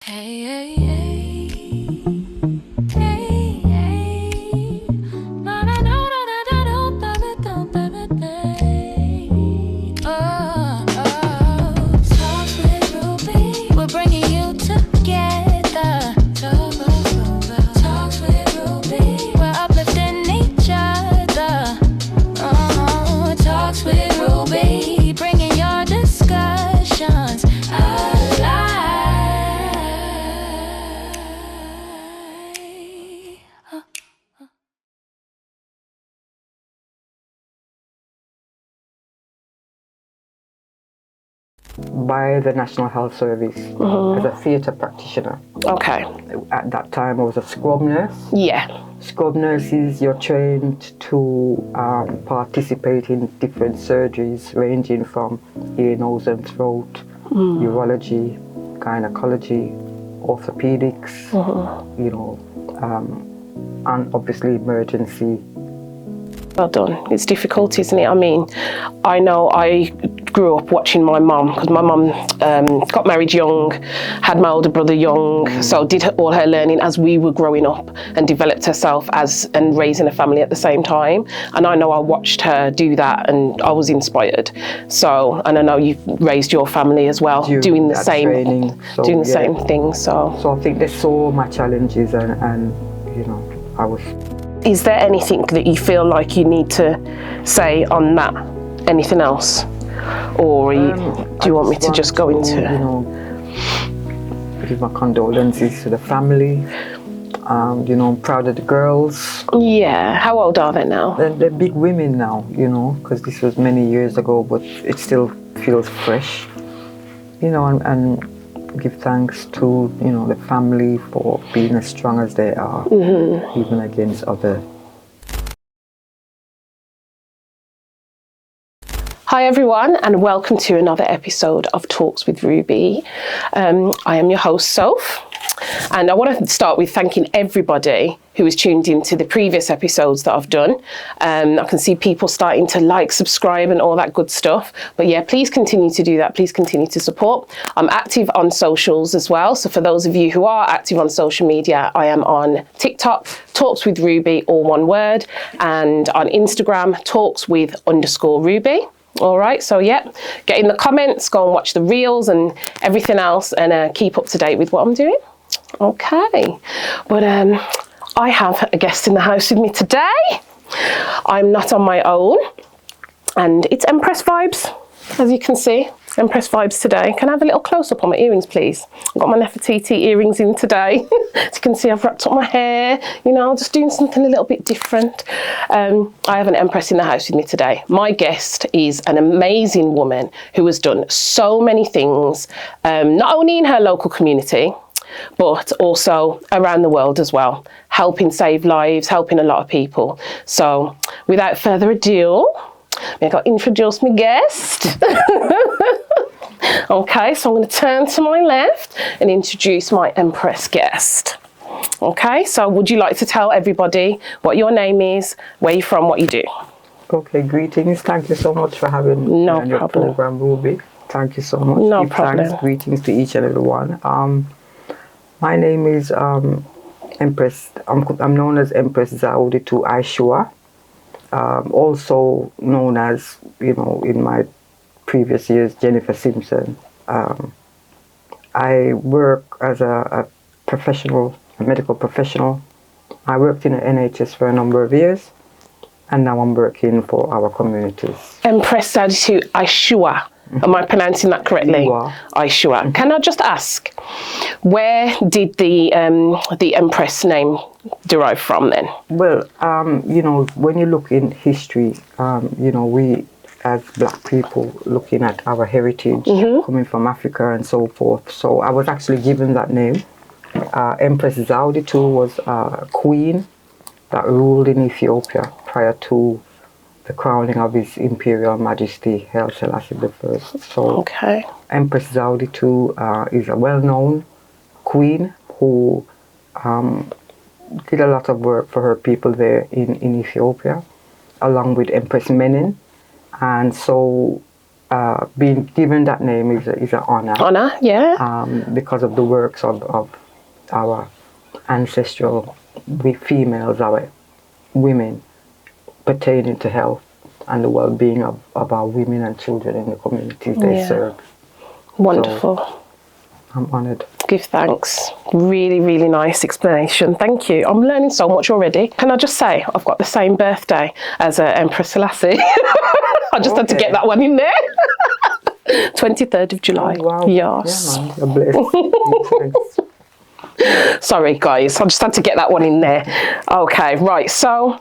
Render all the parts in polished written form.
Hey, hey, hey. Hey, hey. Na, na, na, na, na, na, na, na, na, na, na, na. Oh, oh. Talk with Ruby. We're bringing you together. Talks with Ruby. We're uplifting each other. Oh, talks with Ruby. Bringing your discussions alive. By the National Health Service as a theatre practitioner. Okay. At that time, I was a scrub nurse. Yeah. Scrub nurses, you're trained to participate in different surgeries ranging from ear, nose and throat, urology, gynecology, orthopedics, and obviously emergency. Well done. It's difficult, isn't it? I mean, I know I grew up watching my mum, because my mum got married young, had my older brother young, so did all her learning as we were growing up and developed herself and raising a family at the same time. And I know I watched her do that and I was inspired. So, and I know you've raised your family as well, doing the same training, doing the same thing. So I think there's so much challenges and I was. Is there anything that you feel like you need to say on that? Anything else? Or do you want me to just go into... give my condolences to the family. I'm proud of the girls. Yeah, how old are they now? They're big women now, because this was many years ago, but it still feels fresh. And give thanks to, the family for being as strong as they are, even against other. Hi everyone, and welcome to another episode of Talks with Ruby. I am your host, Soph, and I want to start with thanking everybody who has tuned into the previous episodes that I've done. I can see people starting to like, subscribe and all that good stuff. But yeah, please continue to do that. Please continue to support. I'm active on socials as well. So for those of you who are active on social media, I am on TikTok, Talks with Ruby, all one word, and on Instagram, talkswith_Ruby. All right, so yeah, get in the comments, go and watch the reels and everything else, and keep up to date with what I'm doing. Okay, but I have a guest in the house with me today. I'm not on my own, and it's Empress vibes, as you can see. Empress vibes today. Can I have a little close-up on my earrings, please? I've got my Nefertiti earrings in today. As you can see, I've wrapped up my hair, just doing something a little bit different. I have an Empress in the house with me today. My guest is an amazing woman who has done so many things, not only in her local community, but also around the world as well, helping save lives, helping a lot of people. So without further ado, I'm going to introduce my guest. Okay, so I'm going to turn to my left and introduce my Empress guest. Okay, so would you like to tell everybody what your name is, where you're from, what you do? Okay, greetings. Thank you so much for having me on your program, Ruby. Thank you so much. No problem. Thanks. Greetings to each and every one. My name is Empress. I'm known as Empress Zauditu Ishuah. Also known as, in my previous years, Jennifer Simpson. I work as a medical professional. I worked in the NHS for a number of years, and now I'm working for our communities. Empress Zauditu Ishuah. Am I pronouncing that correctly? You are. Ishuah. Can I just ask, where did the Empress name derive from then? Well, when you look in history, we as Black people looking at our heritage, coming from Africa and so forth. So I was actually given that name. Empress Zauditu was a queen that ruled in Ethiopia prior to the crowning of His Imperial Majesty Haile Selassie I. So Empress Zauditu is a well-known queen who did a lot of work for her people there in Ethiopia, along with Empress Menin. And so being given that name is an honor. Honor, yeah. Because of the works of our ancestral females, our women, pertaining to health and the well-being of our women and children in the communities they serve. Wonderful. So, I'm honoured. Give thanks. Really, really nice explanation. Thank you. I'm learning so much already. Can I just say, I've got the same birthday as Empress Selassie. I just had to get that one in there. 23rd of July. Oh, wow. Yes. Yeah, man. You're blessed. Sorry, guys. I just had to get that one in there. Okay, right. So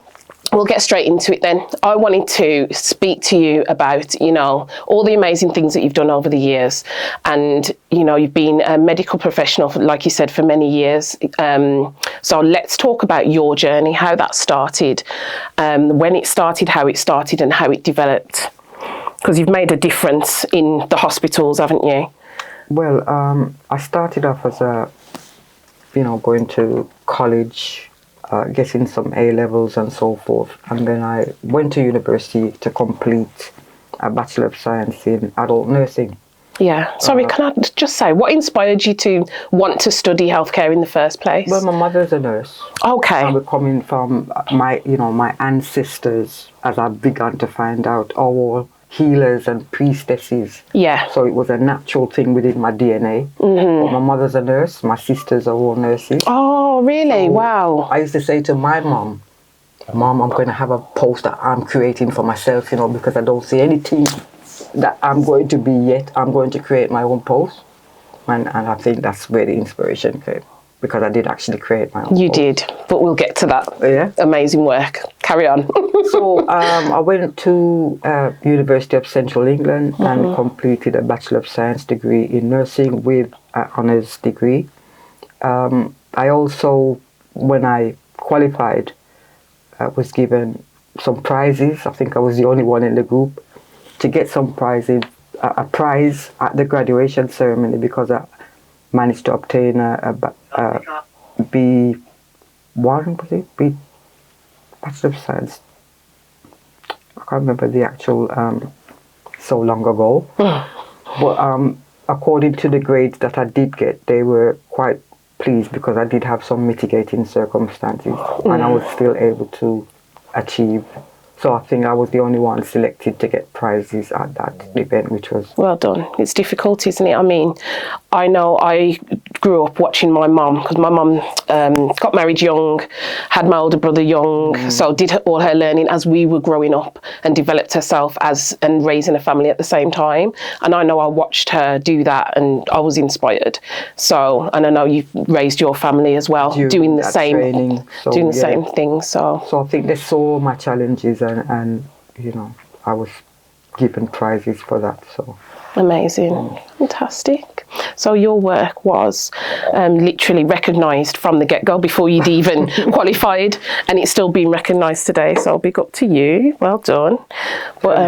we'll get straight into it then. I wanted to speak to you about, all the amazing things that you've done over the years. And, you've been a medical professional, like you said, for many years. So let's talk about your journey, how that started, when it started, how it started and how it developed. Because you've made a difference in the hospitals, haven't you? Well, I started off as going to college, getting some A-levels and so forth. And then I went to university to complete a Bachelor of Science in Adult Nursing. Yeah. Sorry, can I just say, what inspired you to want to study healthcare in the first place? Well, my mother's a nurse. Okay. And we're coming from my ancestors, as I began to find out, are all healers and priestesses. Yeah. So it was a natural thing within my DNA. Mm-hmm. But my mother's a nurse. My sisters are all nurses. Oh, really? So wow. I used to say to my mom, I'm going to have a post that I'm creating for myself, because I don't see anything that I'm going to be yet. I'm going to create my own post. And I think that's where the inspiration came. Because I did actually create my own You post. did, but we'll get to that. Yeah. Amazing work. Carry on. So I went to University of Central England and completed a Bachelor of Science degree in nursing with an honours degree. I also, when I qualified, was given some prizes. I think I was the only one in the group to get some prizes, a prize at the graduation ceremony because I managed to obtain a B1, was it? Bachelor of Science. I can't remember the actual, so long ago. But according to the grades that I did get, they were quite pleased because I did have some mitigating circumstances and I was still able to achieve. So I think I was the only one selected to get prizes at that event, which was... Well done. It's difficult, isn't it? I mean, I know I grew up watching my mum, because my mum got married young, had my older brother young, so did all her learning as we were growing up and developed herself and raising a family at the same time. And I know I watched her do that and I was inspired. So, and I know you've raised your family as well, doing the same training, doing the same thing. So I think they saw my challenges and I was given prizes for that. So amazing. Fantastic. So your work was literally recognised from the get-go before you'd even qualified, and it's still being recognised today, so big up to you. Well done. But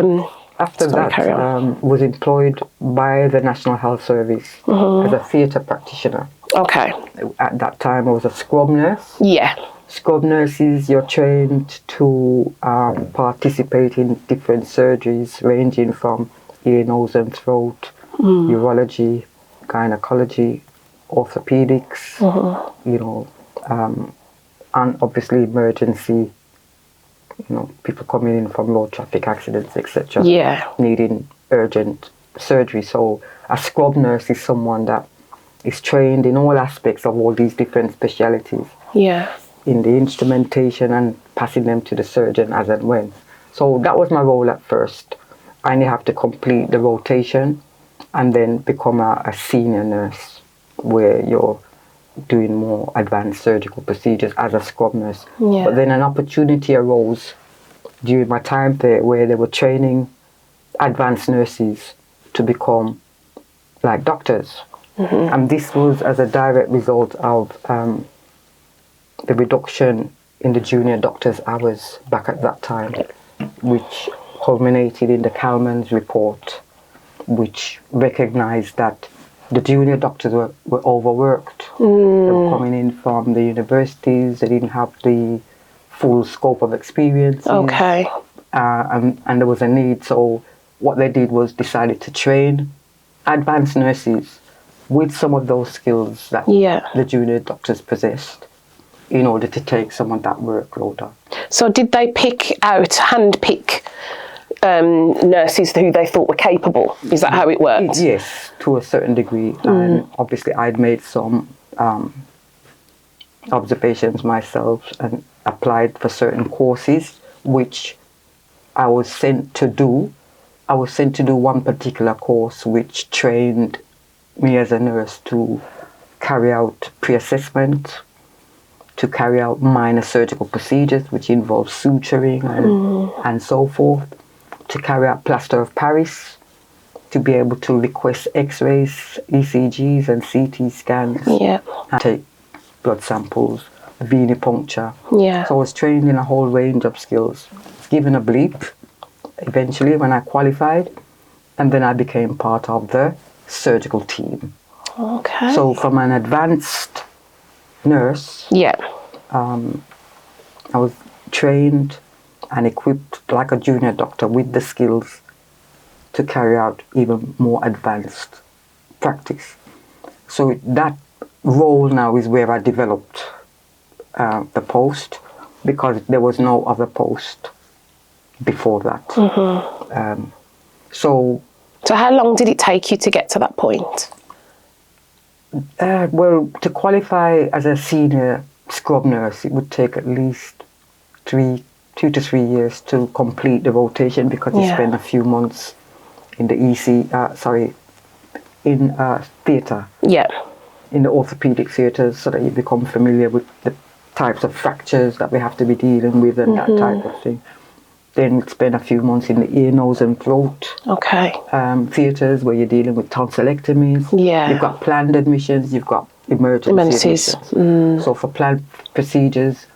after that, was employed by the National Health Service as a theatre practitioner. Okay. At that time I was a scrub nurse. Yeah. Scrub nurses, you're trained to participate in different surgeries ranging from ear, nose and throat, urology, gynecology, orthopedics, and obviously emergency, people coming in from road traffic accidents, etc. Yeah. Needing urgent surgery. So a scrub nurse is someone that is trained in all aspects of all these different specialities. Yeah. In the instrumentation and passing them to the surgeon as and when. So that was my role at first. I only have to complete the rotation and then become a senior nurse where you're doing more advanced surgical procedures as a scrub nurse. Yeah. But then an opportunity arose during my time there where they were training advanced nurses to become like doctors. And this was as a direct result of the reduction in the junior doctors' hours back at that time, which culminated in the Kalman's report, which recognised that the junior doctors were overworked. They were coming in from the universities, they didn't have the full scope of experience. Okay. And there was a need, so what they did was decided to train advanced nurses with some of those skills that the junior doctors possessed in order to take some of that workload on. So did they handpick nurses who they thought were capable? Is that how it worked? Yes, to a certain degree. And obviously I'd made some observations myself and applied for certain courses, which I was sent to do. I was sent to do one particular course which trained me as a nurse to carry out pre-assessment, to carry out minor surgical procedures, which involve suturing and so forth, to carry out plaster of Paris, to be able to request x-rays, ECGs and CT scans, and take blood samples, venipuncture. So I was trained in a whole range of skills, given a bleep eventually when I qualified, and then I became part of the surgical team. Okay. So from an advanced nurse, I was trained and equipped like a junior doctor with the skills to carry out even more advanced practice. So that role now is where I developed the post, because there was no other post before that. So how long did it take you to get to that point? Well, to qualify as a senior scrub nurse, it would take at least 2 to 3 years to complete the rotation, because you spend a few months in the theatre. In the orthopedic theatres, so that you become familiar with the types of fractures that we have to be dealing with and that type of thing. Then spend a few months in the ear, nose and throat theatres, where you're dealing with tonsillectomies. You've got planned admissions, you've got emergencies. So for planned procedures,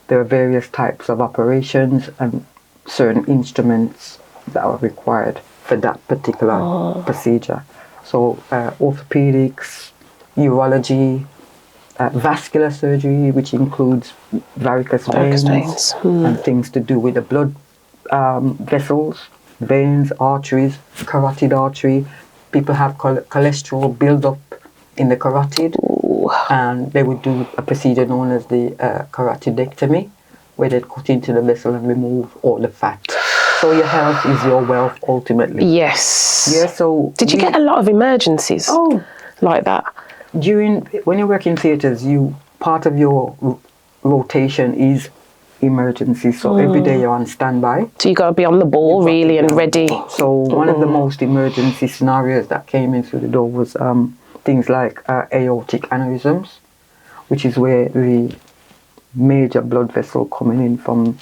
there are various types of operations and certain instruments that are required for that particular procedure. So orthopedics, urology, vascular surgery, which includes varicose veins and things to do with the blood vessels, veins, arteries, carotid artery. People have cholesterol build-up in the carotid, and they would do a procedure known as the carotidectomy, where they'd cut into the vessel and remove all the fat. So your health is your wealth, ultimately. Yes. So did you get a lot of emergencies like that? When you work in theatres, part of your rotation is emergency. So every day you're on standby. So you got to be on the ball really and ready. So one of the most emergency scenarios that came in through the door was things like aortic aneurysms, which is where the major blood vessel coming in from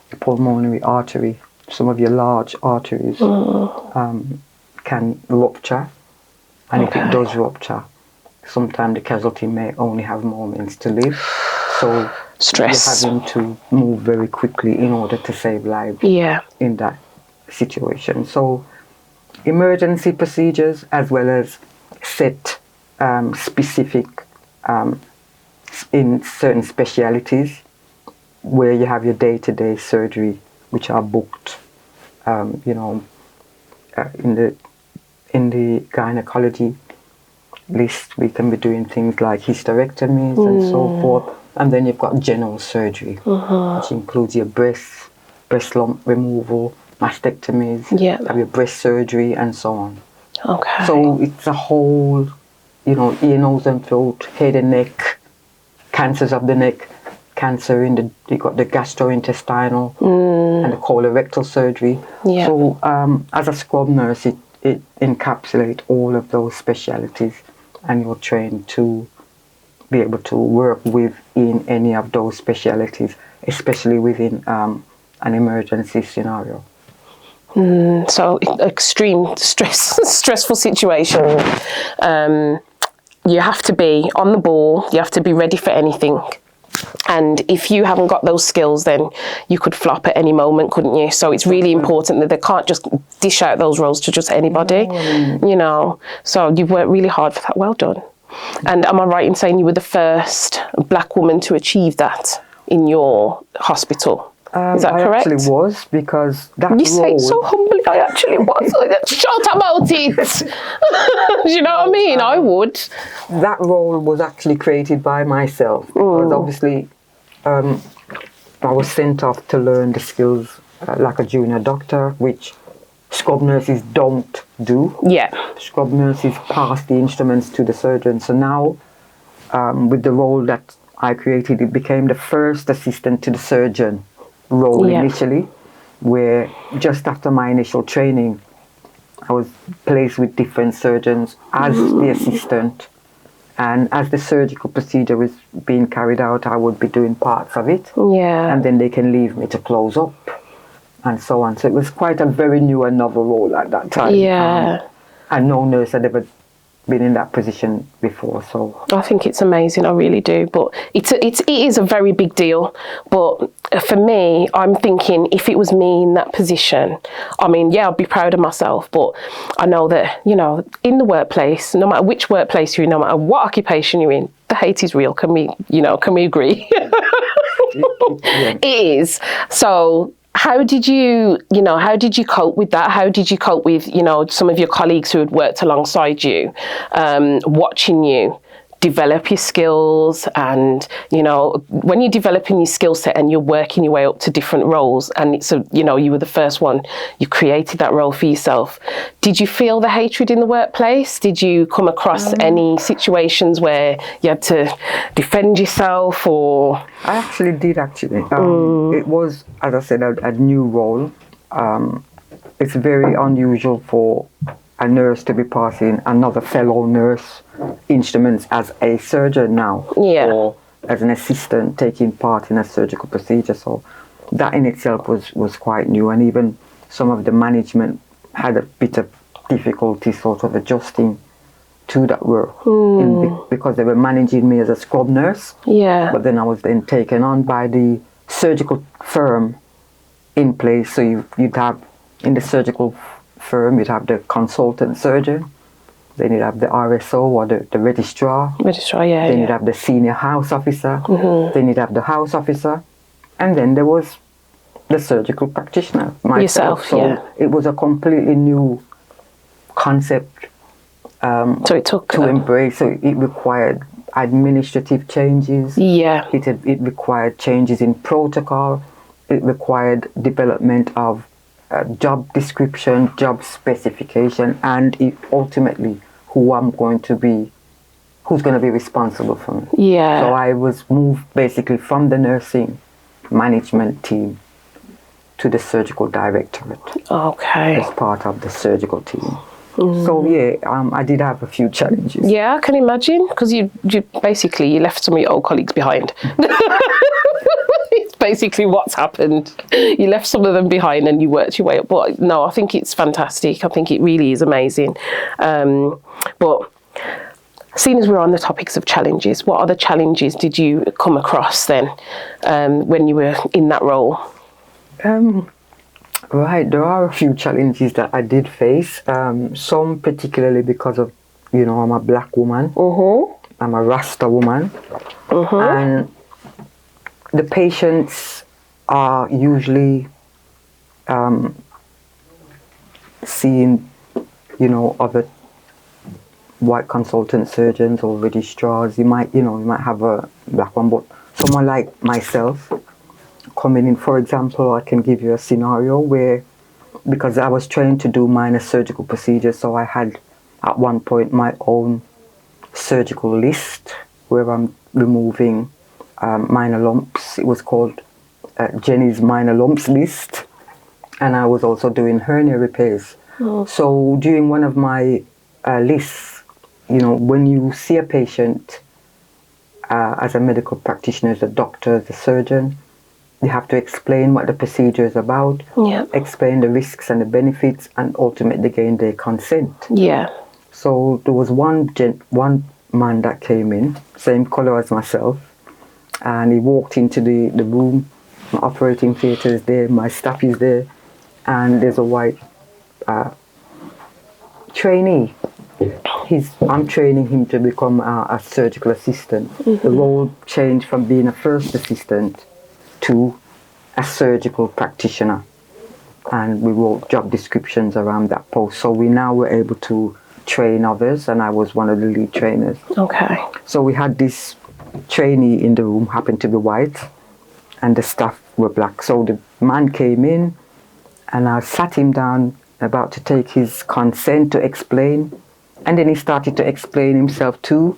the pulmonary artery, some of your large arteries, can rupture. And if it does rupture, sometimes the casualty may only have moments to live. So stress. You're having to move very quickly in order to save lives in that situation. So emergency procedures, as well as set specific in certain specialities, where you have your day-to-day surgery, which are booked, in the gynecology list, we can be doing things like hysterectomies and so forth. And then you've got general surgery, which includes your breast lump removal, mastectomies, have your breast surgery, and so on. Okay. So it's a whole, ear, nose and throat, head and neck, cancers of the neck, cancer you've got the gastrointestinal and the colorectal surgery. So as a scrub nurse, it encapsulates all of those specialities, and you're trained to be able to work within any of those specialities, especially within an emergency scenario. So extreme stressful situation. You have to be on the ball, you have to be ready for anything. And if you haven't got those skills, then you could flop at any moment, couldn't you? So it's really important that they can't just dish out those roles to just anybody, So you've worked really hard for that. Well done. And am I right in saying you were the first black woman to achieve that in your hospital? Is that correct? I actually was, because that You say it so role, humbly. I actually was. Shout about it. Do you know what I mean? I would. that role was actually created by myself. Because obviously, I was sent off to learn the skills like a junior doctor, which scrub nurses don't do. Yeah. Scrub nurses pass the instruments to the surgeon. So now, with the role that I created, it became the first assistant to the surgeon role initially, where just after my initial training, I was placed with different surgeons as the assistant. And as the surgical procedure was being carried out, I would be doing parts of it. Yeah. And then they can leave me to close up and so on. So it was quite a very new and novel role at that time. Yeah. And no nurse had ever been in that position before. So I think it's amazing. I really do. But it is a very big deal. But for me, I'm thinking if it was me in that position, I mean, yeah, I'd be proud of myself. But I know that, you know, in the workplace, no matter which workplace you're in, no matter what occupation you're in, the hate is real. Can we agree? It is. So how did you cope with that? How did you cope with, some of your colleagues who had worked alongside you, watching you develop your skills, and, when you're developing your skill set and you're working your way up to different roles, and it's you were the first one, you created that role for yourself. Did you feel the hatred in the workplace? Did you come across any situations where you had to defend yourself, or? I actually did. It was, as I said, a new role. It's very unusual for a nurse to be passing another fellow nurse instruments as a surgeon now, or as an assistant taking part in a surgical procedure. So that in itself was quite new, and even some of the management had a bit of difficulty sort of adjusting to that role because they were managing me as a scrub nurse. Yeah. But then I was then taken on by the surgical firm in place. So you'd have in the surgical firm, you'd have the consultant surgeon, then you'd have the RSO or the registrar. Then you'd have the senior house officer, then you'd have the house officer, and then there was the surgical practitioner, myself. So it was a completely new concept so it took to embrace. So it required administrative changes. It required changes in protocol. It required development of job description, job specification, and ultimately who's going to be responsible for me. So I was moved basically from the nursing management team to the surgical directorate. As part of the surgical team. So I did have a few challenges. Yeah, I can imagine, because you basically left some of your old colleagues behind. It's basically what's happened. You left some of them behind and you worked your way up. But no, I think it's fantastic. I think it really is amazing. But seeing as we're on the topics of challenges, what other challenges did you come across then when you were in that role? Right, there are a few challenges that I did face. Some particularly because of, I'm a black woman. I'm a Rasta woman. And the patients are usually seeing, other white consultant surgeons or registrars. You might have a black one, but someone like myself coming in, for example, I can give you a scenario where, because I was trained to do minor surgical procedures, so I had at one point my own surgical list where I'm removing minor lumps. It was called Jenny's minor lumps list, and I was also doing hernia repairs. So during one of my lists, when you see a patient as a medical practitioner, as a doctor, as a surgeon, you have to explain what the procedure is about, explain the risks and the benefits, and ultimately gain their consent. So there was one man that came in, same colour as myself, and he walked into the room. My operating theatre is there, my staff is there, and there's a white trainee. I'm training him to become a surgical assistant. The role changed from being a first assistant to a surgical practitioner, and we wrote job descriptions around that post. So we now were able to train others, and I was one of the lead trainers. Okay. So we had this trainee in the room, happened to be white, and the staff were black. So the man came in, and I sat him down, about to take his consent to explain, and then he started to explain himself to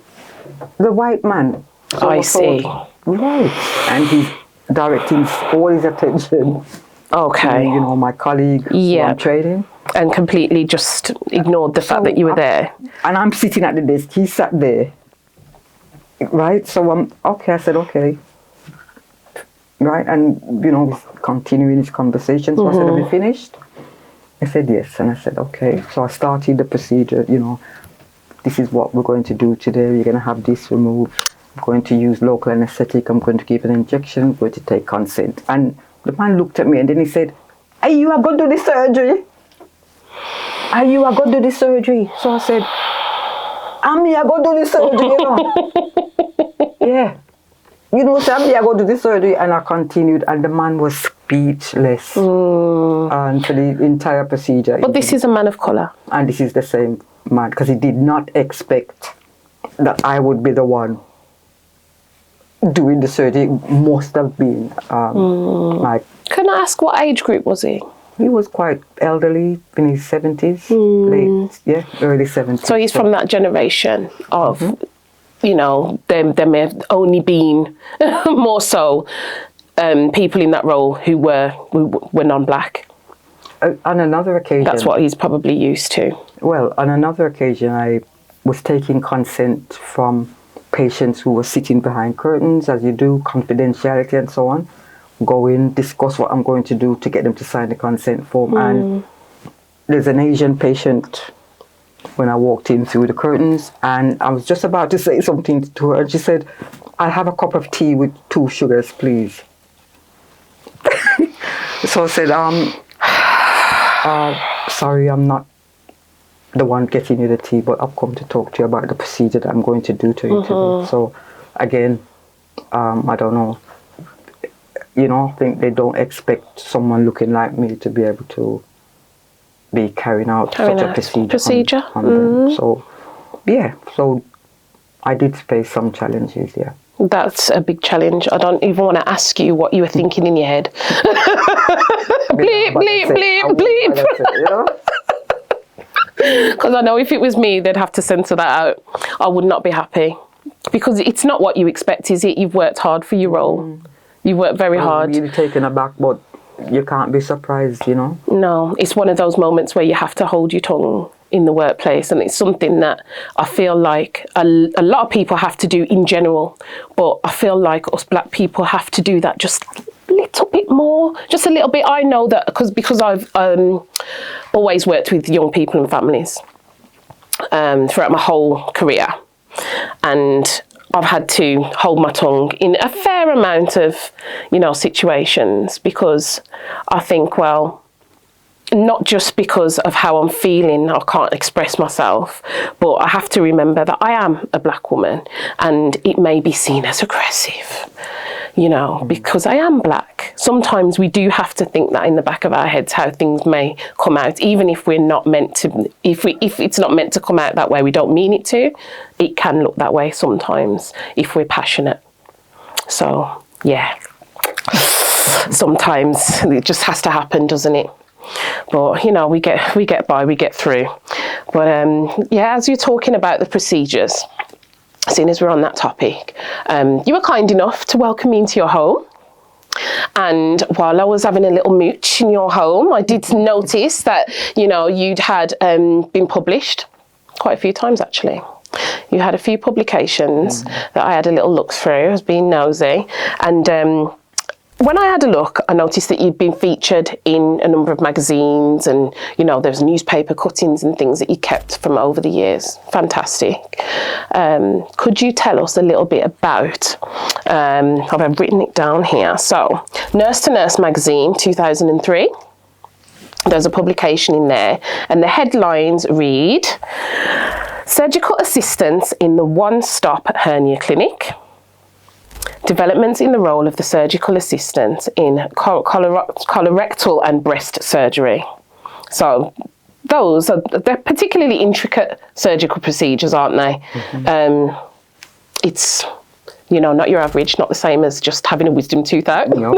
the white man. So I see. Right. And he's directing all his attention Okay. to, my colleague who I'm training. And completely just ignored the fact that you were there. And I'm sitting at the desk, he sat there. Right? So I said, okay. Right? And, continuing his conversation. So I said, have you finished? I said, yes. And I said, okay. So I started the procedure, this is what we're going to do today. We're going to have this removed. I'm going to use local anesthetic. I'm going to give an injection. I'm going to take consent. And the man looked at me and then he said, are you going to do this surgery? Are you going to do this surgery? So I said, I'm going to do this surgery, Yeah. So I'm going to do this surgery. And I continued, and the man was speechless. And for the entire procedure. But this is a man of colour. And this is the same man, because he did not expect that I would be the one doing the surgery. Must have been like. Can I ask what age group was he? He was quite elderly, in his 70s, early 70s. So he's from that generation of, there may have only been more so people in that role who were non-black. On another occasion. That's what he's probably used to. Well, on another occasion, I was taking consent from patients who were sitting behind curtains, as you do, confidentiality and so on. Go in, discuss what I'm going to do to get them to sign the consent form. And there's an Asian patient when I walked in through the curtains, and I was just about to say something to her, and she said, I'll have a cup of tea with 2 sugars, please. So I said, sorry, I'm not the one getting you the tea, but I've come to talk to you about the procedure that I'm going to do to you today. So again, I don't know. I think they don't expect someone looking like me to be able to be carrying out such a procedure. On them. So, so I did face some challenges, That's a big challenge. I don't even want to ask you what you were thinking in your head. Bleep, bleep, bleep, bleep. Because I know if it was me, they'd have to censor that out. I would not be happy. Because it's not what you expect, is it? You've worked hard for your role. You've worked very hard. I'm really taken aback, but you can't be surprised, No, it's one of those moments where you have to hold your tongue in the workplace, and it's something that I feel like a lot of people have to do in general, but I feel like us black people have to do that just a little bit more, just a little bit. I know that because I've always worked with young people and families throughout my whole career, and I've had to hold my tongue in a fair amount of, situations, because I think, well, not just because of how I'm feeling, I can't express myself, but I have to remember that I am a black woman, and it may be seen as aggressive, because I am black. Sometimes we do have to think that in the back of our heads, how things may come out, even if we're not meant to, if it's not meant to come out that way, we don't mean it to, it can look that way sometimes if we're passionate. So, sometimes it just has to happen, doesn't it? But we get by, we get through. But as you're talking about the procedures, seeing as we're on that topic, you were kind enough to welcome me into your home. And while I was having a little mooch in your home, I did notice that you'd had been published quite a few times, actually. You had a few publications that I had a little look through. I was being nosy, and when I had a look, I noticed that you'd been featured in a number of magazines, and there's newspaper cuttings and things that you kept from over the years. Fantastic. Could you tell us a little bit about, I've written it down here. So, Nurse to Nurse magazine, 2003. There's a publication in there, and the headlines read, Surgical Assistance in the One-Stop Hernia Clinic. developments in the role of the surgical assistant in colorectal and breast surgery. So they're particularly intricate surgical procedures, aren't they? It's, not your average, not the same as just having a wisdom tooth out. No.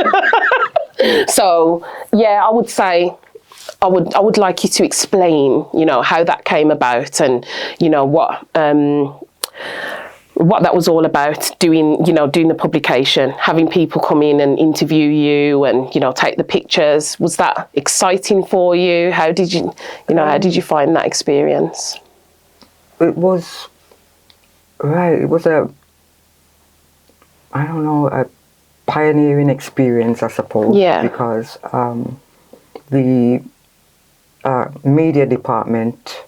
So, I would say, I would like you to explain, how that came about and, what that was all about, doing the publication, having people come in and interview you and, take the pictures. Was that exciting for you? How did you find that experience? It was, it was a pioneering experience, I suppose. Yeah. Because the media department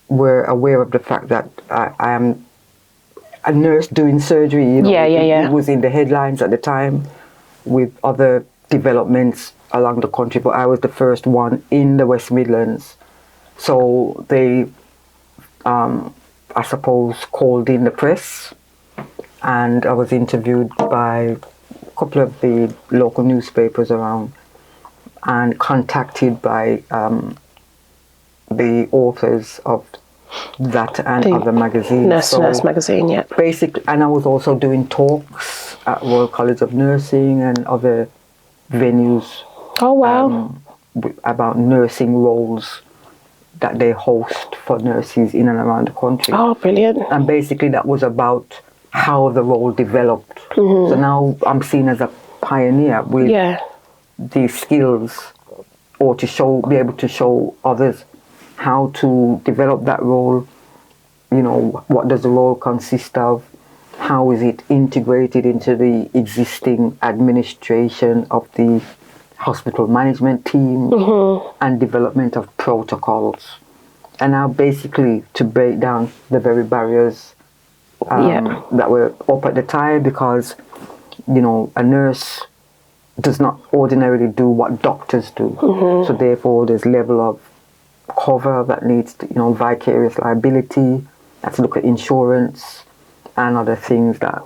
were aware of the fact that I am a nurse doing surgery. It was in the headlines at the time with other developments along the country, but I was the first one in the West Midlands. So they, I suppose, called in the press, and I was interviewed by a couple of the local newspapers around and contacted by the authors of that and other magazines. Nurse magazine, yeah. Basically, and I was also doing talks at Royal College of Nursing and other venues. Oh, wow. About nursing roles that they host for nurses in and around the country. Oh, brilliant. And basically that was about how the role developed. So now I'm seen as a pioneer with these skills, or to be able to show others how to develop that role. What does the role consist of? How is it integrated into the existing administration of the hospital management team and development of protocols? And now basically to break down the very barriers that were up at the time, because a nurse does not ordinarily do what doctors do. So therefore there's level of cover that needs to, vicarious liability. Let's look at insurance and other things that,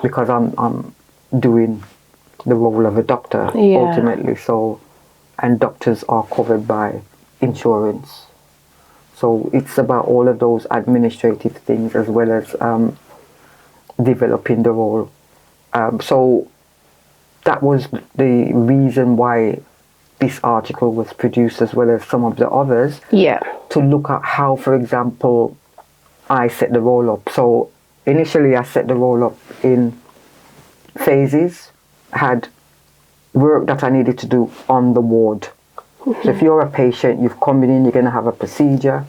because I'm doing the role of a doctor ultimately. So, and doctors are covered by insurance. So it's about all of those administrative things as well as developing the role. So that was the reason why this article was produced, as well as some of the others, to look at how, for example, I set the role up. So initially I set the role up in phases, had work that I needed to do on the ward. So if you're a patient, you've come in, you're going to have a procedure,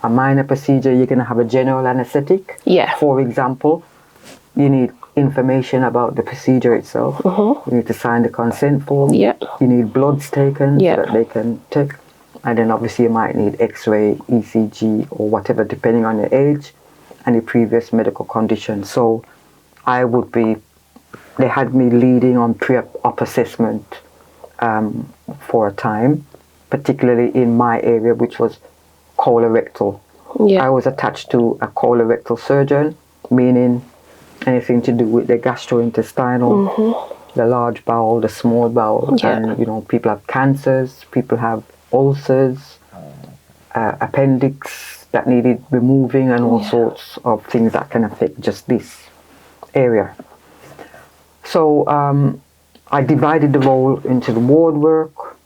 a minor procedure, you're going to have a general anesthetic. For example, you need information about the procedure itself. You need to sign the consent form. You need bloods taken so that they can take. And then obviously you might need X-ray, ECG, or whatever, depending on your age and your previous medical condition. So they had me leading on pre-op assessment for a time, particularly in my area, which was colorectal. I was attached to a colorectal surgeon, meaning anything to do with the gastrointestinal, the large bowel, the small bowel. And, people have cancers, people have ulcers, appendix that needed removing, and all sorts of things that can affect just this area. So I divided the role into the ward work,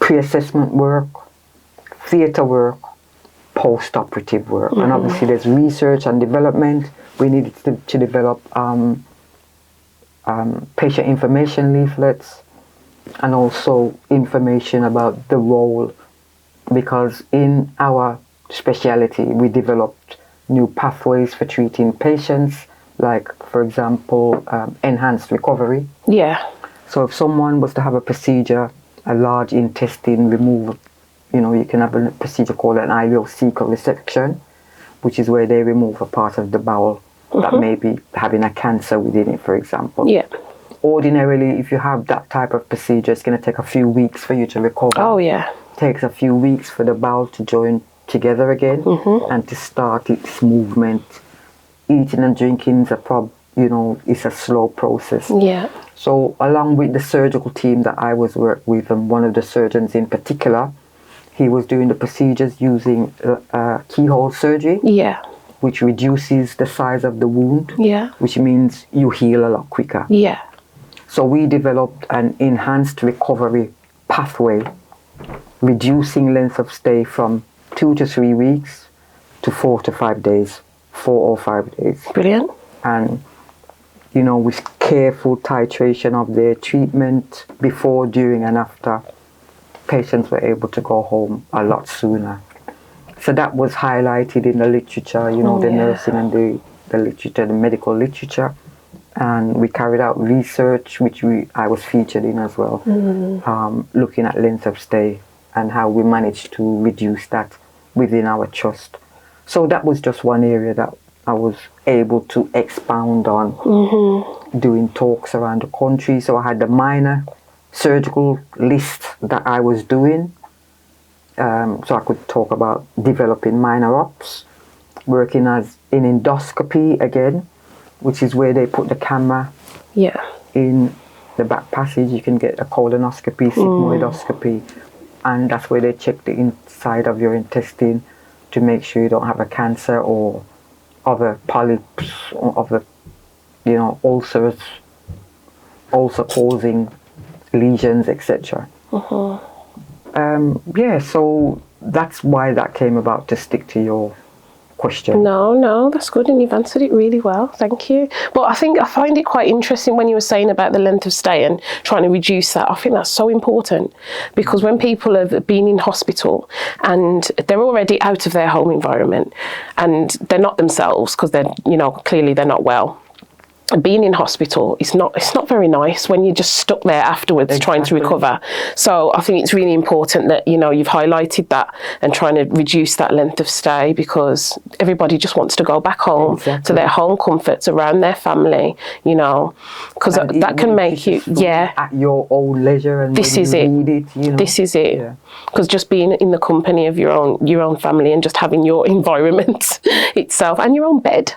pre-assessment work, theatre work, post-operative work. And obviously there's research and development. We needed to develop patient information leaflets and also information about the role, because in our speciality we developed new pathways for treating patients, like, for example, enhanced recovery. So if someone was to have a procedure, a large intestine removal, you can have a procedure called an ileocecal resection, which is where they remove a part of the bowel that may be having a cancer within it, for example. Ordinarily, if you have that type of procedure, it's going to take a few weeks for you to recover. It takes a few weeks for the bowel to join together again and to start its movement. Eating and drinking is a it's a slow process. Yeah. So along with the surgical team that I was working with, and one of the surgeons in particular, he was doing the procedures using keyhole surgery, Yeah. which reduces the size of the wound, Yeah. which means you heal a lot quicker. Yeah. So we developed an enhanced recovery pathway, reducing length of stay from 2 to 3 weeks to 4 to 5 days, 4 or 5 days. Brilliant. And, with careful titration of their treatment before, during and after, patients were able to go home a lot sooner. So that was highlighted in the literature, the nursing and the literature, the medical literature. And we carried out research, which I was featured in as well, looking at length of stay and how we managed to reduce that within our trust. So that was just one area that I was able to expound on, doing talks around the country. So I had the minor surgical list that I was doing. So I could talk about developing minor ops, working as in endoscopy again, which is where they put the camera in the back passage. You can get a colonoscopy, sigmoidoscopy, and that's where they check the inside of your intestine to make sure you don't have a cancer or other polyps or other, ulcers, ulcer-causing lesions, etc. So that's why that came about, to stick to your question. No, that's good, and you've answered it really well. Thank you. But I find it quite interesting when you were saying about the length of stay and trying to reduce that. I think that's so important, because when people have been in hospital and they're already out of their home environment and they're not themselves because they're, clearly they're not well. Being in hospital, it's not very nice when you're just stuck there afterwards trying to recover. So I think it's really important that you've highlighted that and trying to reduce that length of stay, because everybody just wants to go back home to their home comforts, around their family, because that can make you at your own leisure, and this is it. This is it. Because just being in the company of your own family and just having your environment itself and your own bed.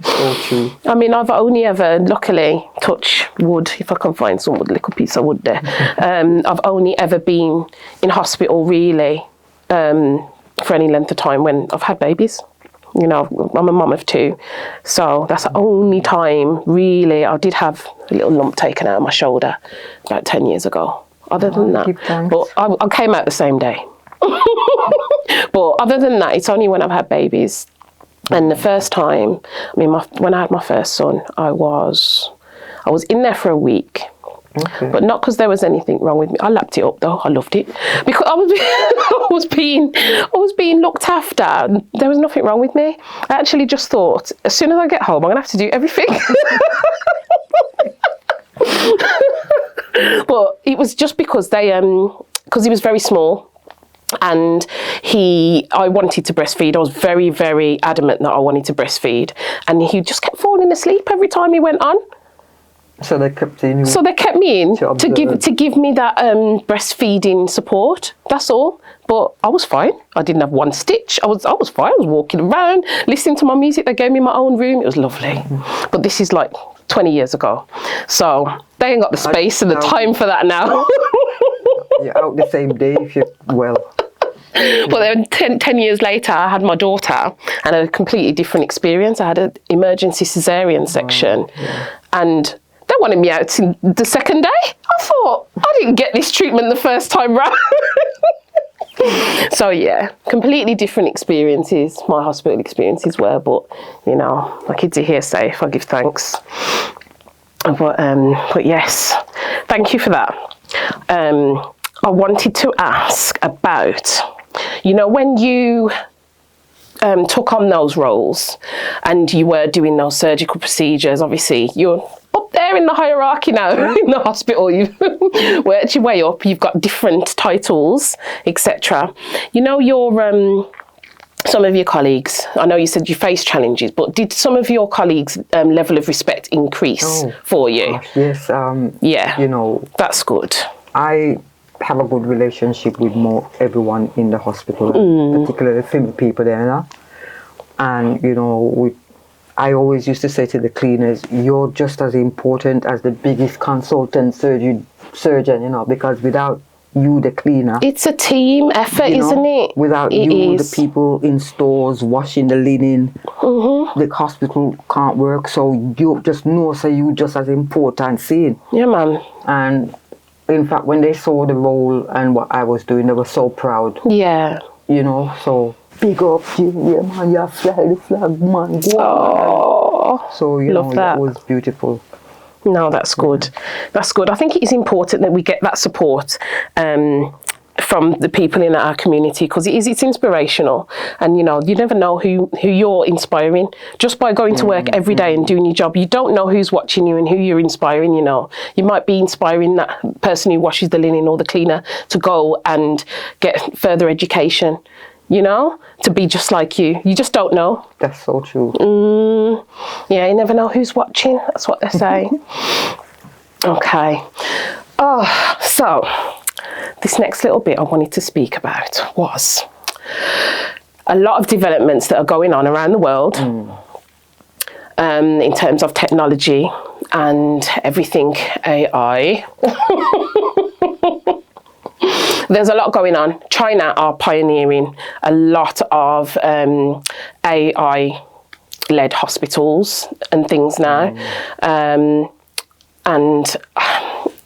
So true. I mean, I've only ever, luckily, touch wood, if I can find some little piece of wood there, I've only ever been in hospital really for any length of time when I've had babies. I'm a mum of 2, so that's the only time really I did have a little lump taken out of my shoulder about 10 years ago. Other than that, but I came out the same day. But other than that, it's only when I've had babies. And the first time, when I had my first son, I was in there for a week. Okay. But not because there was anything wrong with me. I lapped it up though. I loved it because I was being looked after. There was nothing wrong with me. I actually just thought, as soon as I get home, I'm gonna have to do everything. But it was just because because he was very small. And I wanted to breastfeed. I was very, very adamant that I wanted to breastfeed. And he just kept falling asleep every time he went on. So they kept in. So they kept me in to give me that breastfeeding support. That's all. But I was fine. I didn't have one stitch. I was fine. I was walking around, listening to my music. They gave me my own room. It was lovely. But this is like 20 years ago. So they ain't got the space and the time for that now. You're out the same day if you're well. But then 10 years later, I had my daughter and a completely different experience. I had an emergency cesarean section and they wanted me out the second day. I thought, I didn't get this treatment the first time round. So yeah, completely different experiences. My hospital experiences were, but my kids are here safe. I give thanks. But yes, thank you for that. I wanted to ask about, when you took on those roles and you were doing those surgical procedures, obviously you're up there in the hierarchy now in the hospital. You've worked your way up, you've got different titles, etc. Some of your colleagues, I know you said you faced challenges, but did some of your colleagues' level of respect increase for you? Gosh, yes. Yeah. That's good. I have a good relationship with everyone in the hospital, particularly female people there now. And, I always used to say to the cleaners, you're just as important as the biggest consultant surgeon, because without you, the cleaner, it's a team effort, isn't it? Without It you, is. the people in stores washing the linen, the hospital can't work. So you just know, so you just as important, seeing. Yeah, man. And in fact, when they saw the role and what I was doing, they were so proud. Yeah. So big up to you, yeah, man. You fly the flag, man. Go on. So love that. it was beautiful. No, that's good. That's good. I think it is important that we get that support from the people in our community, because it's inspirational, and you never know who you're inspiring just by going to work every day and doing your job. You don't know who's watching you and who you're inspiring. You might be inspiring that person who washes the linen or the cleaner to go and get further education, to be just like you. You just don't know. That's so true. Yeah, you never know who's watching. That's what they say. Okay. So this next little bit I wanted to speak about was a lot of developments that are going on around the world in terms of technology and everything AI. There's a lot going on. China are pioneering a lot of AI-led hospitals and things now. And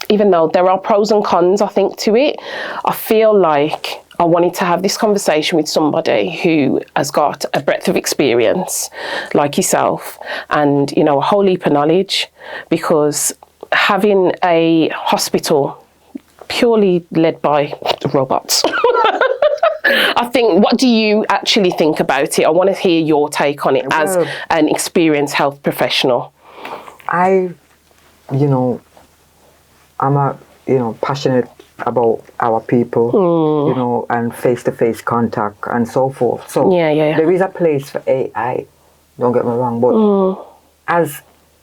even though there are pros and cons, I think, to it, I feel like I wanted to have this conversation with somebody who has got a breadth of experience like yourself and, a whole heap of knowledge, because having a hospital purely led by robots. I think, what do you actually think about it? I want to hear your take on it as an experienced health professional. I'm passionate about our people, and face-to-face contact and so forth. So there is a place for AI, don't get me wrong, but as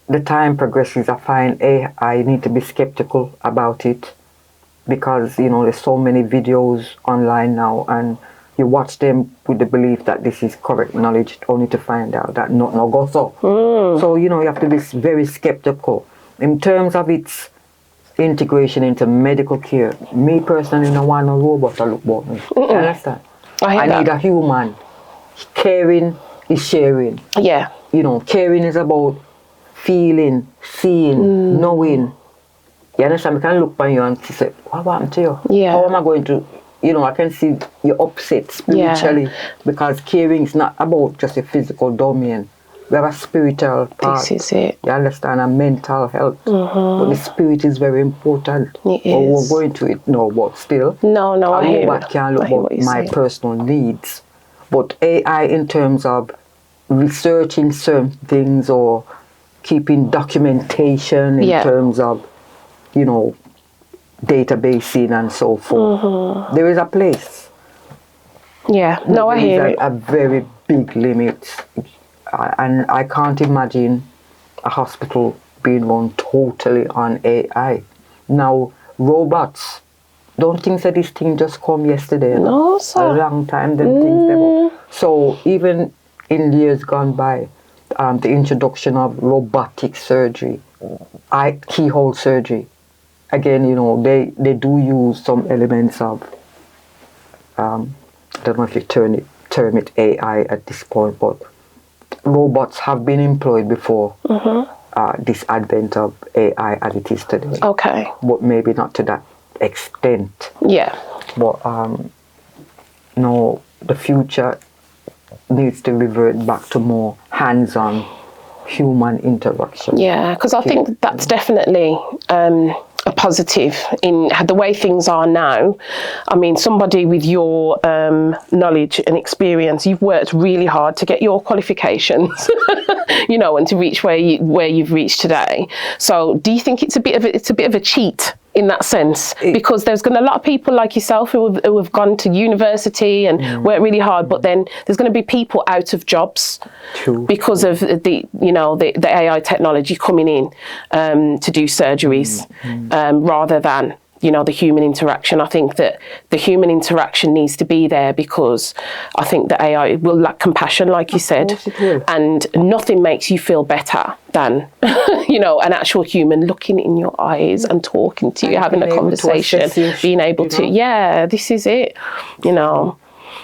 the time progresses, I find AI need to be skeptical about it, because there's so many videos online now, and you watch them with the belief that this is correct knowledge, only to find out that not goes so. So you have to be very skeptical in terms of its integration into medical care. Me personally, don't want no robot to look about me. You understand? I need a human. Caring is sharing. Yeah. Caring is about feeling, seeing, knowing. You understand? I can look on you and say, what happened to you? Yeah. How am I going to, I can see you're upset spiritually, because caring is not about just a physical domain. We have a spiritual part. This is it. You understand? And mental health. But the spirit is very important. It is. We're going to it now, but still. No, I hear I can't look about my personal needs. But AI, in terms of researching certain things or keeping documentation in terms of, databasing and so forth, there is a place. Yeah, no, I hear it. A very big limit. And I can't imagine a hospital being run totally on AI. Now, robots, don't think that this thing just come yesterday. No, sir. A long time, them things develop. So even in years gone by, the introduction of robotic surgery, keyhole surgery, again, they do use some elements of, I don't know if you term it AI at this point, but robots have been employed before this advent of AI as it is today. Okay. But maybe not to that extent. Yeah. But no, the future needs to revert back to more hands-on human interaction. Yeah, because I think that's definitely a positive in the way things are now. I mean, somebody with your knowledge and experience, you've worked really hard to get your qualifications, and to reach where you've reached today. So, do you think it's a bit of a cheat in that sense? Because there's going to be a lot of people like yourself who have gone to university and worked really hard, but then there's going to be people out of jobs because of the AI technology coming in to do surgeries rather than you know, the human interaction. I think that the human interaction needs to be there, because I think that AI will lack compassion, like you said, course it will. and nothing makes you feel better than, you know, an actual human looking in your eyes and talking to you, And having a being able to conversation, assess you, being able you to, know? yeah, this is it, you know,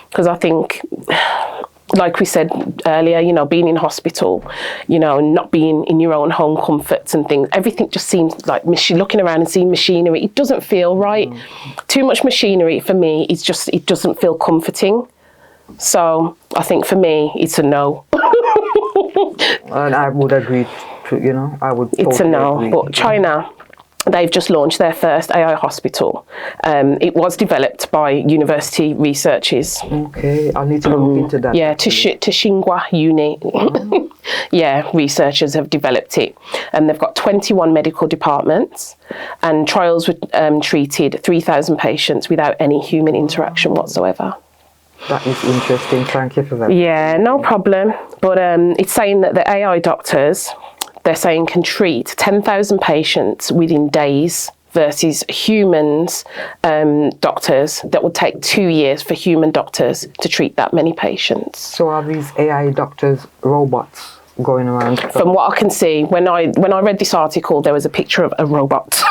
because I think, like we said earlier, you know, being in hospital, you know, not being in your own home comforts and things, everything just seems like looking around and seeing machinery. It doesn't feel right. Too much machinery for me, it's just, it doesn't feel comforting. So I think for me, it's a no. And I would agree, you know, I would It's totally a no. agree. But China, they've just launched their first AI hospital. It was developed by university researchers. Okay, I need to look into that. Yeah, to Tsinghua Uni. Yeah, researchers have developed it. And they've got 21 medical departments, and trials treated 3,000 patients without any human interaction whatsoever. That is interesting. Thank you for that. Yeah, no problem. But it's saying that the AI doctors, they're saying, can treat 10,000 patients within days, versus humans, doctors, that would take 2 years for human doctors to treat that many patients. So are these AI doctors robots going around? From what I can see, when I read this article, there was a picture of a robot.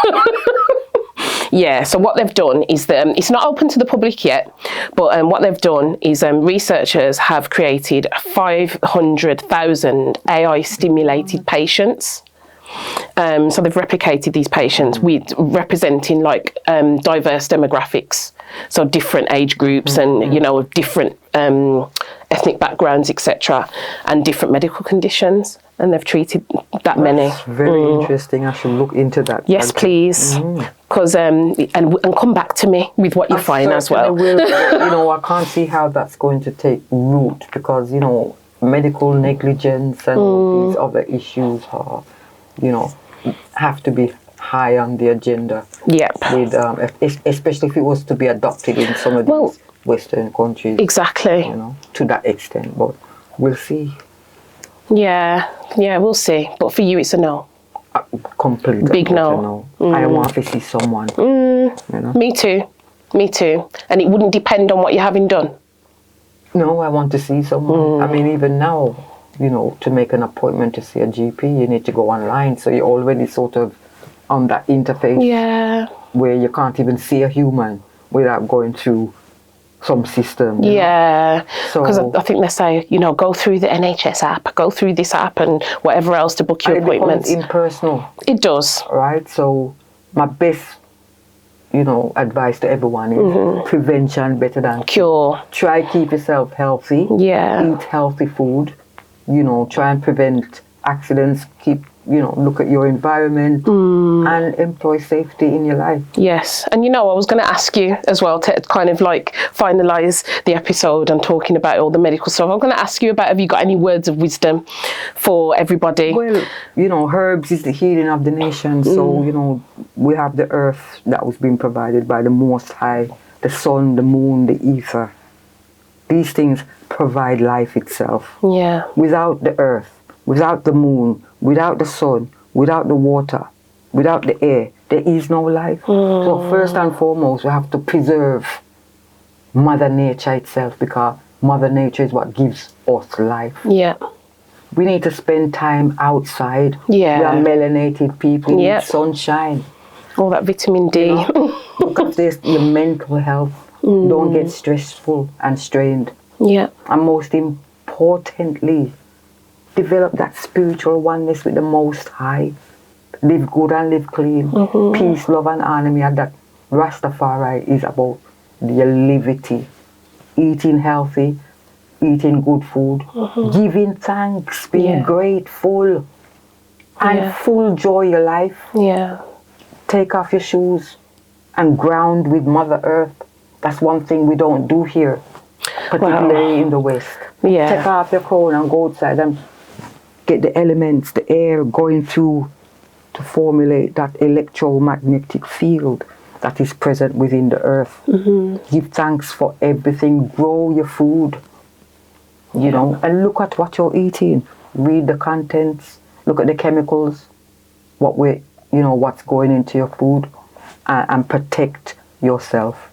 Yeah, so what they've done is that it's not open to the public yet, but what they've done is researchers have created 500,000 AI stimulated patients. So they've replicated these patients with representing like diverse demographics, so different age groups and, you know, different ethnic backgrounds, etc., and different medical conditions. And they've treated that many. That's very interesting. I should look into that. Yes, please. Because and come back to me with what you find as well. Will, you know, I can't see how that's going to take root, because, you know, medical negligence and all these other issues are, you know, have to be high on the agenda. Yep. With especially if it was to be adopted in some of these Western countries. Exactly. You know, to that extent. But we'll see. Yeah, we'll see. But for you, it's a no. Complete. Big no. I want to see someone. You know? Me too. And it wouldn't depend on what you haven't done. No, I want to see someone. I mean, even now, you know, to make an appointment to see a GP, you need to go online. So you're already sort of on that interface. Yeah. Where you can't even see a human without going through some system. Yeah. Because So I think they say, you know, go through the NHS app, go through this app and whatever else to book your it becomes appointments. impersonal, It does. right? So my best, you know, advice to everyone is prevention better than Cure. Try keep yourself healthy. Yeah. Eat healthy food. You know, try and prevent accidents. Keep, you know, look at your environment and employ safety in your life. Yes. And you know, I was going to ask you as well to kind of like finalise the episode and talking about all the medical stuff. I'm going to ask you about, have you got any words of wisdom for everybody? Well, you know, herbs is the healing of the nation. So, you know, we have the earth that was being provided by the Most High, the sun, the moon, the ether. These things provide life itself. Yeah. Without the earth, without the moon, without the sun, without the water, without the air, there is no life. So first and foremost, we have to preserve Mother Nature itself, because Mother Nature is what gives us life. Yeah. We need to spend time outside. Yeah. We are melanated people. We Yeah. need sunshine. All that vitamin D. Look at this, your mental health. Don't get stressful and strained. Yeah. And most importantly, develop that spiritual oneness with the Most High. Live good and live clean. Peace, love and harmony. And that Rastafari is about the levity. Eating healthy, eating good food, giving thanks, being grateful, and full joy your life. Yeah. Take off your shoes and ground with Mother Earth. That's one thing we don't do here, particularly in the West. Yeah. Take off your crown and go outside and get the elements, the air going through to formulate that electromagnetic field that is present within the earth. Give thanks for everything. Grow your food, you know, and look at what you're eating. Read the contents. Look at the chemicals. What's going into your food, and protect yourself.